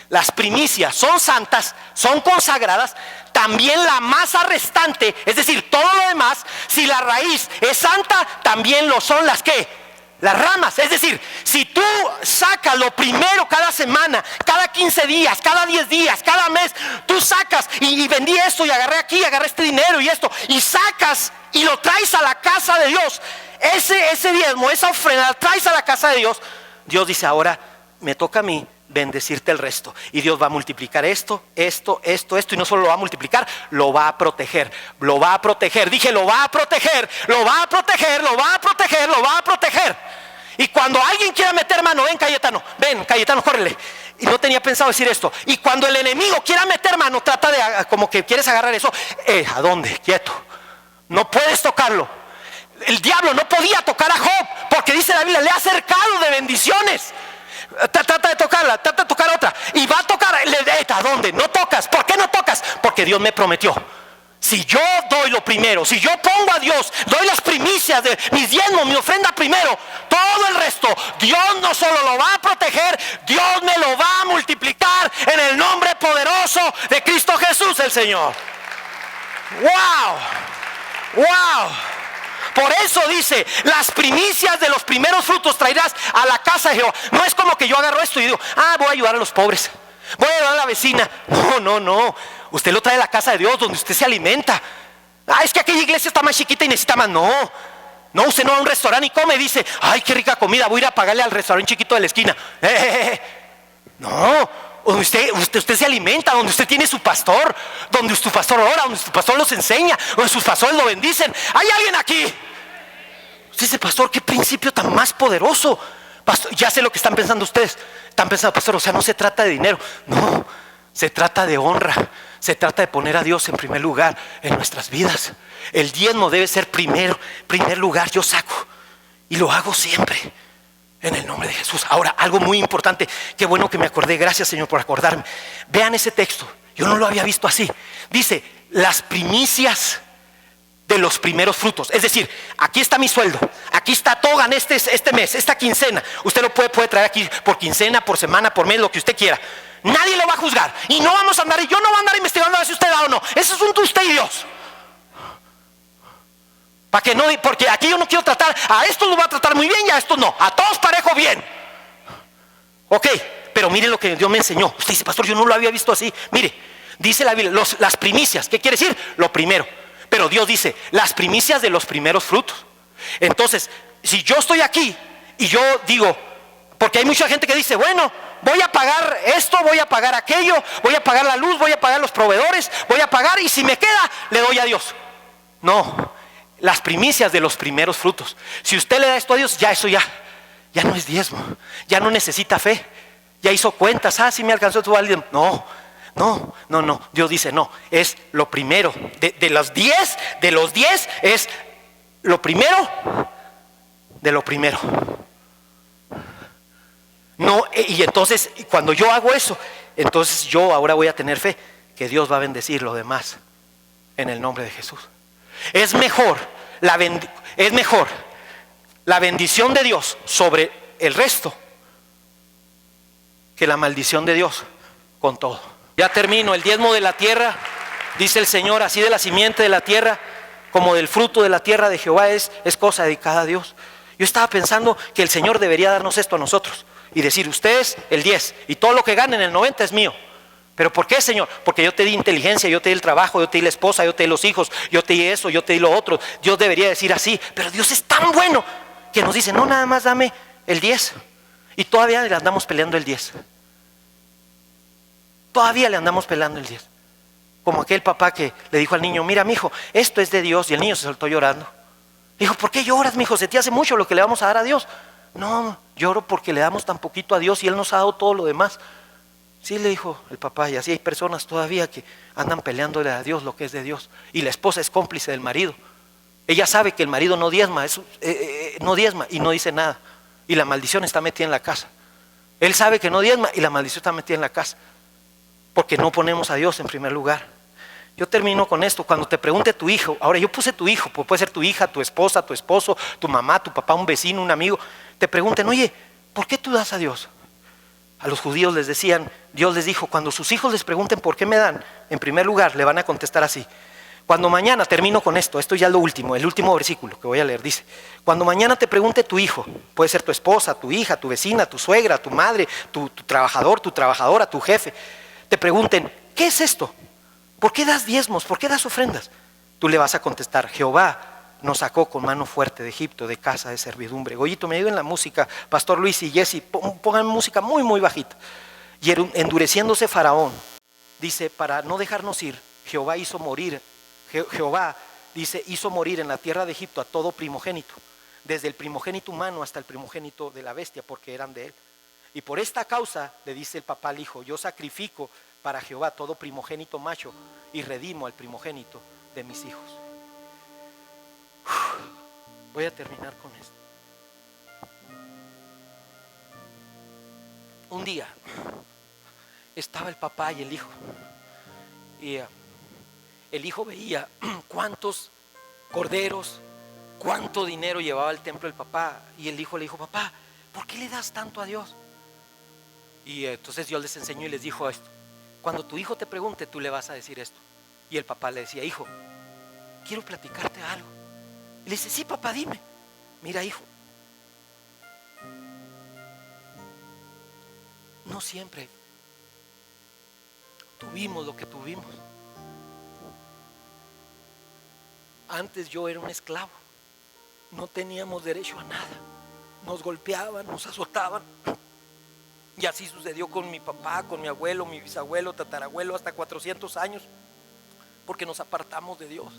las primicias son santas, son consagradas, también la masa restante, es decir, todo lo demás, si la raíz es santa, también lo son las ramas. Es decir, si tú sacas lo primero cada semana, cada 15 días, cada 10 días, cada mes, tú sacas y vendí esto y agarré aquí, agarré este dinero y esto, y sacas y lo traes a la casa de Dios, ese diezmo, esa ofrenda, traes a la casa de Dios, Dios dice, ahora me toca a mí bendecirte el resto, y Dios va a multiplicar esto, y no solo lo va a multiplicar, lo va a proteger, dije, lo va a proteger, y cuando alguien quiera meter mano, ven Cayetano, córrele, y no tenía pensado decir esto, y cuando el enemigo quiera meter mano, trata de, como que quieres agarrar eso, ¿a dónde? Quieto, no puedes tocarlo. El diablo no podía tocar a Job, porque dice la Biblia, le ha cercado de bendiciones. Trata de tocar otra, y va a tocar, ¿a dónde? No tocas. ¿Por qué no tocas? Porque Dios me prometió, si yo doy lo primero, si yo pongo a Dios, doy las primicias de mis diezmos, mi ofrenda primero, todo el resto, Dios no solo lo va a proteger, Dios me lo va a multiplicar en el nombre poderoso de Cristo Jesús el Señor. ¡Wow! Por eso dice, las primicias de los primeros frutos traerás a la casa de Jehová. No es como que yo agarro esto y digo, voy a ayudar a los pobres, voy a ayudar a la vecina. No, usted lo trae a la casa de Dios, donde usted se alimenta. Es que aquella iglesia está más chiquita y necesita más. No, usted no va a un restaurante y come y dice, ay, qué rica comida, voy a ir a pagarle al restaurante chiquito de la esquina. No, usted se alimenta, donde usted tiene su pastor, donde su pastor ora, donde su pastor los enseña, donde sus pastores lo bendicen. ¿Hay alguien aquí? Usted dice, pastor, qué principio tan más poderoso. Pastor, ya sé lo que están pensando ustedes. Están pensando, pastor, o sea, no se trata de dinero. No, se trata de honra. Se trata de poner a Dios en primer lugar en nuestras vidas. El diezmo debe ser primer lugar. Yo saco y lo hago siempre en el nombre de Jesús. Ahora, algo muy importante, qué bueno que me acordé, gracias Señor por acordarme. Vean ese texto, yo no lo había visto así. Dice, las primicias de los primeros frutos. Es decir, aquí está mi sueldo, aquí está todo, gané este mes, esta quincena. Usted lo puede traer aquí por quincena, por semana, por mes, lo que usted quiera. Nadie lo va a juzgar. Y no vamos a andar, yo no voy a andar investigando a ver si usted da o no. Ese es un usted y Dios. Para que no, porque aquí yo no quiero tratar, a esto lo voy a tratar muy bien y a esto no, a todos parejo bien. Ok, pero mire lo que Dios me enseñó. Usted dice, pastor, yo no lo había visto así. Mire, dice la Biblia, las primicias, ¿qué quiere decir? Lo primero. Pero Dios dice, las primicias de los primeros frutos. Entonces, si yo estoy aquí y yo digo, porque hay mucha gente que dice, bueno, voy a pagar esto, voy a pagar aquello, voy a pagar la luz, voy a pagar los proveedores, voy a pagar, y si me queda, le doy a Dios. No, las primicias de los primeros frutos. Si usted le da esto a Dios, ya eso ya no es diezmo, ya no necesita fe, ya hizo cuentas, si me alcanzó tu válido. No, Dios dice, no, es lo primero, de los 10 es lo primero de lo primero. No, y entonces cuando yo hago eso, entonces yo ahora voy a tener fe que Dios va a bendecir lo demás en el nombre de Jesús. Es mejor la bendición de Dios sobre el resto que la maldición de Dios con todo. Ya termino. El diezmo de la tierra, dice el Señor, así de la simiente de la tierra como del fruto de la tierra de Jehová es cosa dedicada a Dios. Yo estaba pensando que el Señor debería darnos esto a nosotros y decir, ustedes el 10 y todo lo que ganen el 90 es mío. ¿Pero por qué, Señor? Porque yo te di inteligencia, yo te di el trabajo, yo te di la esposa, yo te di los hijos, yo te di eso, yo te di lo otro. Dios debería decir así, pero Dios es tan bueno que nos dice, no, nada más dame el 10. Y todavía le andamos peleando el 10. Todavía le andamos peleando el 10. Como aquel papá que le dijo al niño, mira, mijo, esto es de Dios. Y el niño se soltó llorando. Dijo, ¿por qué lloras, mijo? Se te hace mucho lo que le vamos a dar a Dios. No, lloro porque le damos tan poquito a Dios y Él nos ha dado todo lo demás. Sí, le dijo el papá, y así hay personas todavía que andan peleándole a Dios lo que es de Dios. Y la esposa es cómplice del marido. Ella sabe que el marido no diezma, no diezma y no dice nada. Y la maldición está metida en la casa. Él sabe que no diezma y la maldición está metida en la casa. Porque no ponemos a Dios en primer lugar. Yo termino con esto. Cuando te pregunte tu hijo, ahora yo puse tu hijo, puede ser tu hija, tu esposa, tu esposo, tu mamá, tu papá, un vecino, un amigo. Te pregunten, oye, ¿por qué tú das a Dios? A los judíos les decían, Dios les dijo, cuando sus hijos les pregunten por qué me dan, en primer lugar le van a contestar así. Cuando mañana, termino con esto ya es lo último, el último versículo que voy a leer, dice: cuando mañana te pregunte tu hijo, puede ser tu esposa, tu hija, tu vecina, tu suegra, tu madre, tu trabajador, tu trabajadora, tu jefe, te pregunten, ¿qué es esto? ¿Por qué das diezmos? ¿Por qué das ofrendas? Tú le vas a contestar, Jehová nos sacó con mano fuerte de Egipto, de casa de servidumbre. Goyito, me ayuden en la música, Pastor Luis y Jesse, pongan música muy muy bajita. Y endureciéndose Faraón, dice, para no dejarnos ir, Jehová hizo morir en la tierra de Egipto a todo primogénito, desde el primogénito humano hasta el primogénito de la bestia, porque eran de él. Y por esta causa, le dice el papá al hijo, yo sacrifico para Jehová todo primogénito macho y redimo al primogénito de mis hijos. Voy a terminar con esto. Un día estaba el papá y el hijo, y el hijo veía cuántos corderos, cuánto dinero llevaba el templo el papá, y el hijo le dijo, papá, ¿por qué le das tanto a Dios? Y entonces Dios les enseñó y les dijo esto: cuando tu hijo te pregunte, tú le vas a decir esto. Y el papá le decía, hijo, quiero platicarte algo. Y le dice, sí papá, dime. Mira hijo, no siempre tuvimos lo que tuvimos. Antes yo era un esclavo, no teníamos derecho a nada, nos golpeaban, nos azotaban. Y así sucedió con mi papá, con mi abuelo, mi bisabuelo, tatarabuelo, hasta 400 años, porque nos apartamos de Dios.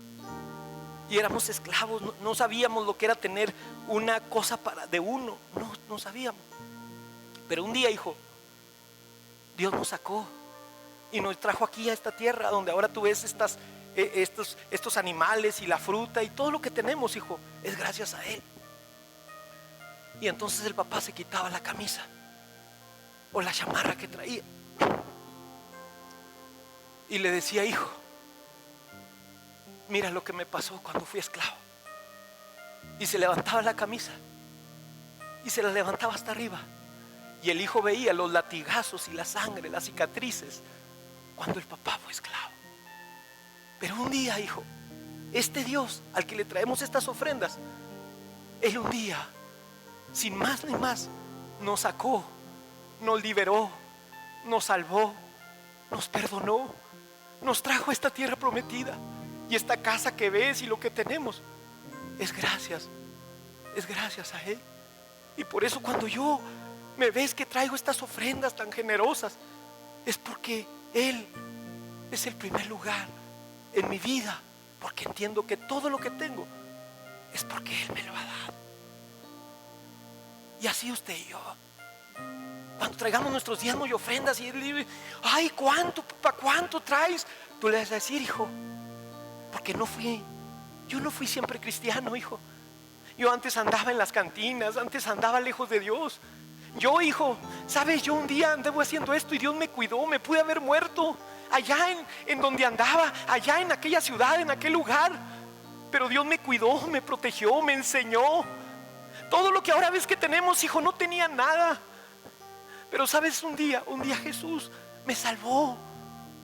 Y éramos esclavos, no sabíamos lo que era tener una cosa de uno, no sabíamos. Pero un día, hijo, Dios nos sacó y nos trajo aquí a esta tierra, donde ahora tú ves estos animales y la fruta y todo lo que tenemos, hijo, es gracias a Él. Y entonces el papá se quitaba la camisa o la chamarra que traía y le decía, hijo, mira lo que me pasó cuando fui esclavo. Y se levantaba la camisa y se la levantaba hasta arriba, y el hijo veía los latigazos y la sangre, las cicatrices, cuando el papá fue esclavo. Pero un día, hijo, este Dios al que le traemos estas ofrendas, Él un día, sin más ni más, nos sacó, nos liberó, nos salvó, nos perdonó, nos trajo a esta tierra prometida. Y esta casa que ves y lo que tenemos es gracias a Él. Y por eso cuando yo me ves que traigo estas ofrendas tan generosas, es porque Él es el primer lugar en mi vida, porque entiendo que todo lo que tengo es porque Él me lo ha dado. Y así usted y yo, cuando traigamos nuestros diezmos y ofrendas y Él dice, ay, ¿cuánto, papá? ¿Cuánto traes? Tú le vas a decir, hijo, porque yo no fui siempre cristiano, hijo. Yo antes andaba en las cantinas, antes andaba lejos de Dios. Yo, hijo, sabes, yo un día andaba haciendo esto y Dios me cuidó, me pude haber muerto allá en donde andaba, allá en aquella ciudad, en aquel lugar. Pero Dios me cuidó, me protegió, me enseñó. Todo lo que ahora ves que tenemos, hijo, no tenía nada. Pero sabes, un día Jesús me salvó,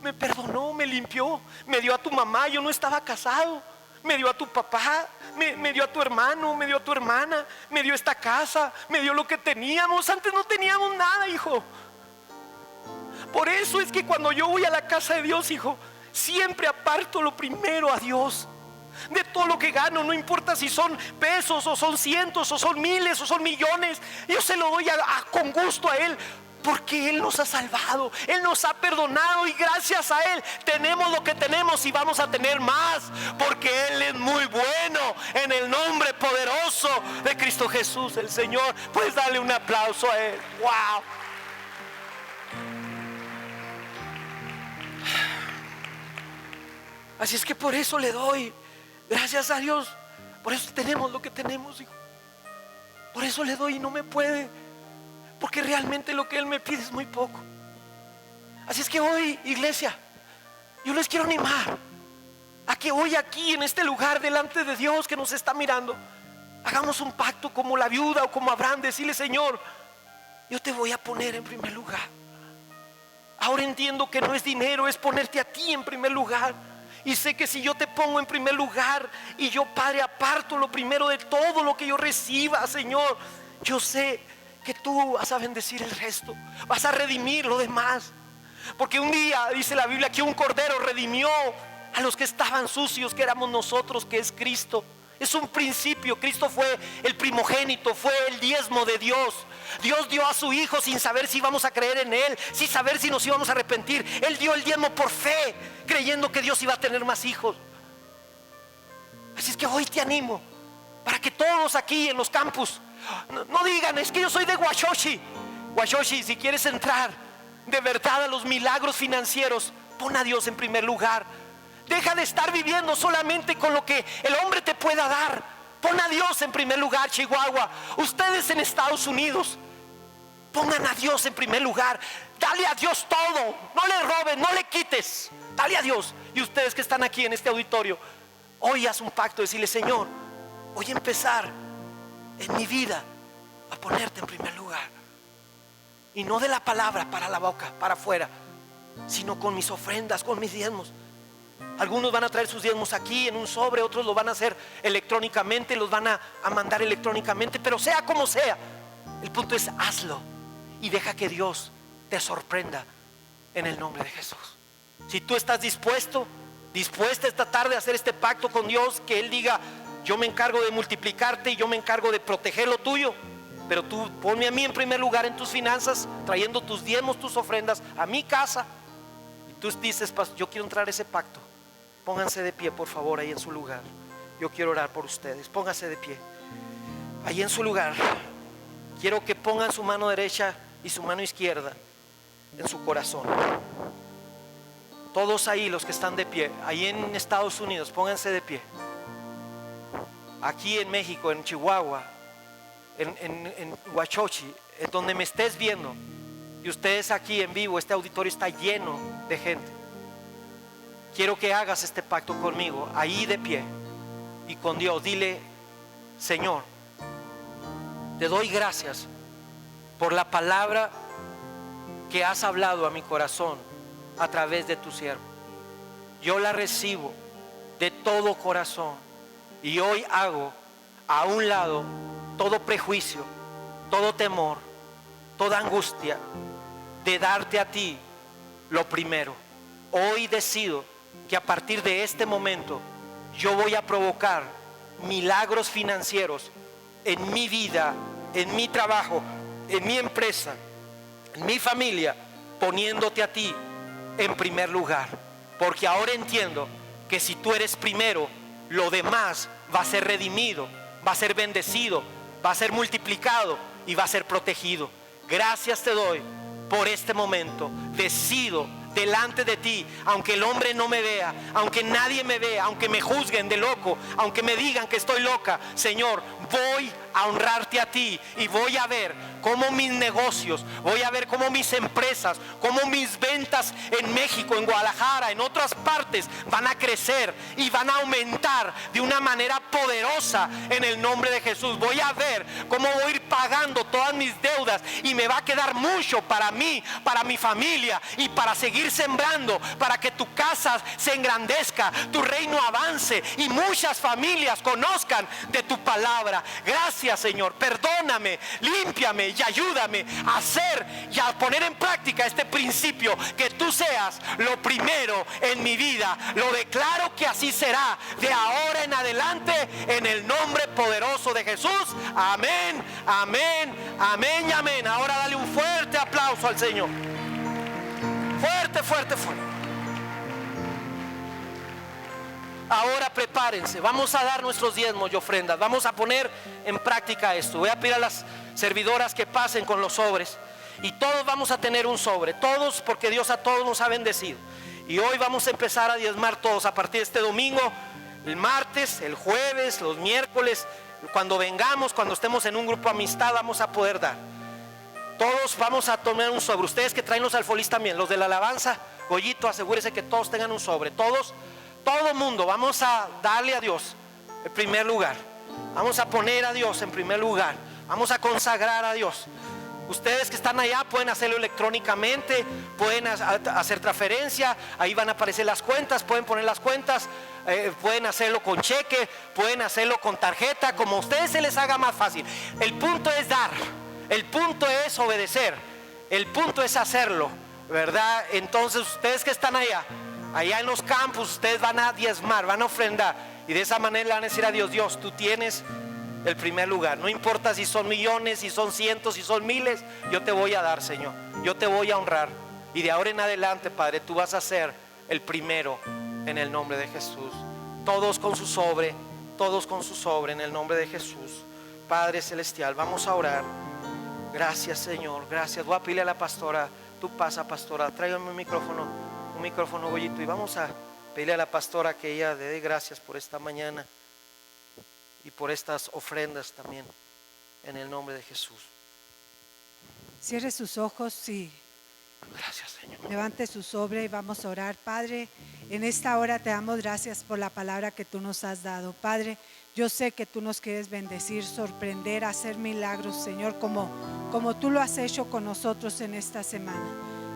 me perdonó, me limpió, me dio a tu mamá, yo no estaba casado, me dio a tu papá, me dio a tu hermano, me dio a tu hermana, me dio esta casa, me dio lo que teníamos. Antes no teníamos nada, hijo. Por eso es que cuando yo voy a la casa de Dios, hijo, siempre aparto lo primero a Dios. De todo lo que gano, no importa si son pesos o son cientos o son miles o son millones, yo se lo doy con gusto a Él, porque Él nos ha salvado, Él nos ha perdonado y gracias a Él tenemos lo que tenemos y vamos a tener más, porque Él es muy bueno. En el nombre poderoso de Cristo Jesús, el Señor. Puedes darle un aplauso a Él. ¡Wow! Así es que por eso le doy gracias a Dios. Por eso tenemos lo que tenemos, hijo. Por eso le doy y no me puede, porque realmente lo que Él me pide es muy poco. Así es que hoy, iglesia, yo les quiero animar a que hoy aquí en este lugar delante de Dios que nos está mirando, hagamos un pacto como la viuda o como Abraham. Decirle: Señor, yo te voy a poner en primer lugar. Ahora entiendo que no es dinero, es ponerte a ti en primer lugar. Y sé que si yo te pongo en primer lugar y yo, Padre, aparto lo primero de todo lo que yo reciba, Señor, yo sé que tú vas a bendecir el resto, vas a redimir lo demás. Porque un día dice la Biblia que un cordero redimió a los que estaban sucios, que éramos nosotros, que es Cristo. Es un principio. Cristo fue el primogénito, fue el diezmo de Dios. Dios dio a su Hijo sin saber si íbamos a creer en Él, sin saber si nos íbamos a arrepentir. Él dio el diezmo por fe, creyendo que Dios iba a tener más hijos. Así es que hoy te animo para que todos aquí en los campus no digan: es que yo soy de Huachochi. Huachochi, si quieres entrar de verdad a los milagros financieros, pon a Dios en primer lugar. Deja de estar viviendo solamente con lo que el hombre te pueda dar. Pon a Dios en primer lugar, Chihuahua. Ustedes en Estados Unidos, pongan a Dios en primer lugar. Dale a Dios todo. No le robes, no le quites. Dale a Dios. Y ustedes que están aquí en este auditorio, hoy haz un pacto. Decirle: Señor, voy a empezar en mi vida a ponerte en primer lugar. Y no de la palabra para la boca, para afuera, sino con mis ofrendas, con mis diezmos. Algunos van a traer sus diezmos aquí en un sobre, otros lo van a hacer electrónicamente, los van a mandar electrónicamente. Pero sea como sea, el punto es: hazlo y deja que Dios te sorprenda en el nombre de Jesús. Si tú estás dispuesta esta tarde a hacer este pacto con Dios, que Él diga: yo me encargo de multiplicarte y yo me encargo de proteger lo tuyo, pero tú ponme a mí en primer lugar en tus finanzas, trayendo tus diezmos, tus ofrendas a mi casa. Y tú dices: yo quiero entrar a ese pacto. Pónganse de pie, por favor, ahí en su lugar. Yo quiero orar por ustedes. Pónganse de pie ahí en su lugar. Quiero que pongan su mano derecha y su mano izquierda en su corazón. Todos ahí, los que están de pie, ahí en Estados Unidos, pónganse de pie. Aquí en México, en Chihuahua, en Huachochi, en donde me estés viendo, y ustedes aquí en vivo, este auditorio está lleno de gente. Quiero que hagas este pacto conmigo, ahí de pie y con Dios. Dile: Señor, te doy gracias por la palabra que has hablado a mi corazón a través de tu siervo. Yo la recibo de todo corazón y hoy hago a un lado todo prejuicio, todo temor, toda angustia de darte a ti lo primero. Hoy decido que a partir de este momento yo voy a provocar milagros financieros en mi vida, en mi trabajo, en mi empresa, en mi familia, poniéndote a ti en primer lugar. Porque ahora entiendo que si tú eres primero, lo demás va a ser redimido, va a ser bendecido, va a ser multiplicado y va a ser protegido. Gracias te doy por este momento. Decido delante de ti, aunque el hombre no me vea, aunque nadie me vea, aunque me juzguen de loco, aunque me digan que estoy loca, Señor, voy a honrarte a ti y voy a ver cómo mis negocios, voy a ver cómo mis empresas, cómo mis ventas en México, en Guadalajara, en otras partes van a crecer y van a aumentar de una manera poderosa en el nombre de Jesús. Voy a ver cómo voy a ir pagando todas mis deudas y me va a quedar mucho para mí, para mi familia y para seguir sembrando, para que tu casa se engrandezca, tu reino avance y muchas familias conozcan de tu palabra. Gracias, Señor. Perdóname, límpiame y ayúdame a hacer y a poner en práctica este principio, que tú seas lo primero en mi vida. Lo declaro que así será de ahora en adelante, en el nombre poderoso de Jesús. Amén, amén, amén y amén. Ahora dale un fuerte aplauso aplauso al Señor. Fuerte, fuerte, fuerte. Ahora prepárense, vamos a dar nuestros diezmos y ofrendas. Vamos a poner en práctica esto. Voy a pedir a las servidoras que pasen con los sobres. Y todos vamos a tener un sobre, todos, porque Dios a todos nos ha bendecido. Y hoy vamos a empezar a diezmar todos a partir de este domingo, el martes, el jueves, los miércoles. Cuando vengamos, cuando estemos en un grupo de amistad, vamos a poder dar. Todos vamos a tomar un sobre. Ustedes que traen los alfolís también, los de la alabanza, Goyito, asegúrese que todos tengan un sobre. Todos, todo mundo, vamos a darle a Dios el primer lugar. Vamos a poner a Dios en primer lugar. Vamos a consagrar a Dios. Ustedes que están allá pueden hacerlo electrónicamente, pueden hacer transferencia, ahí van a aparecer las cuentas, pueden poner las cuentas, pueden hacerlo con cheque, pueden hacerlo con tarjeta, como a ustedes se les haga más fácil. El punto es dar, el punto es obedecer, el punto es hacerlo, ¿verdad? Entonces ustedes que están allá en los campos, ustedes van a diezmar, van a ofrendar, y de esa manera le van a decir a Dios: Dios, tú tienes el primer lugar. No importa si son millones, si son cientos, si son miles, yo te voy a dar, Señor. Yo te voy a honrar. Y de ahora en adelante, Padre, tú vas a ser el primero en el nombre de Jesús. Todos con su sobre, en el nombre de Jesús. Padre celestial, vamos a orar. Gracias, Señor, gracias. Voy a pedirle a la pastora, tú pasa, pastora, tráigame un micrófono, Goyito, y vamos a pedirle a la pastora que ella le dé gracias por esta mañana y por estas ofrendas también, en el nombre de Jesús. Cierre sus ojos y Gracias, Señor. levante su sobre y vamos a orar. Padre, en esta hora te damos gracias por la palabra que tú nos has dado. Padre, yo sé que tú nos quieres bendecir, sorprender, hacer milagros, Señor, como tú lo has hecho con nosotros en esta semana.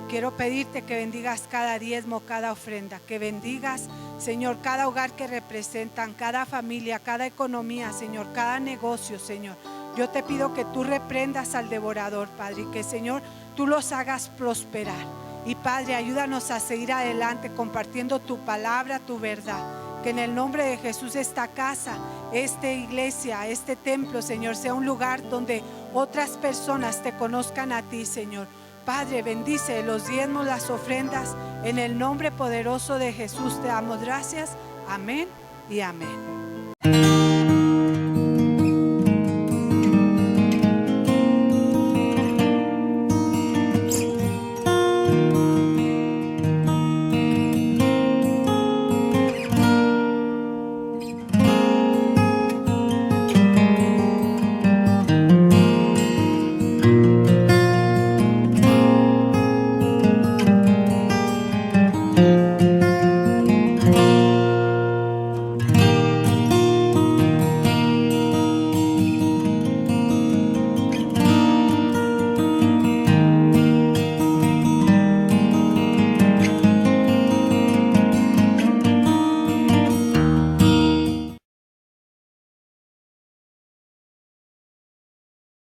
Quiero pedirte que bendigas cada diezmo, cada ofrenda, que bendigas, Señor, cada hogar que representan, cada familia, cada economía, Señor, cada negocio, Señor. Yo te pido que tú reprendas al devorador, Padre, y que, Señor, tú los hagas prosperar. Y, Padre, ayúdanos a seguir adelante compartiendo tu palabra, tu verdad. Que en el nombre de Jesús esta casa, esta iglesia, este templo, Señor, sea un lugar donde otras personas te conozcan a ti, Señor. Padre, bendice los diezmos, las ofrendas. En el nombre poderoso de Jesús te damos gracias. Amén y amén.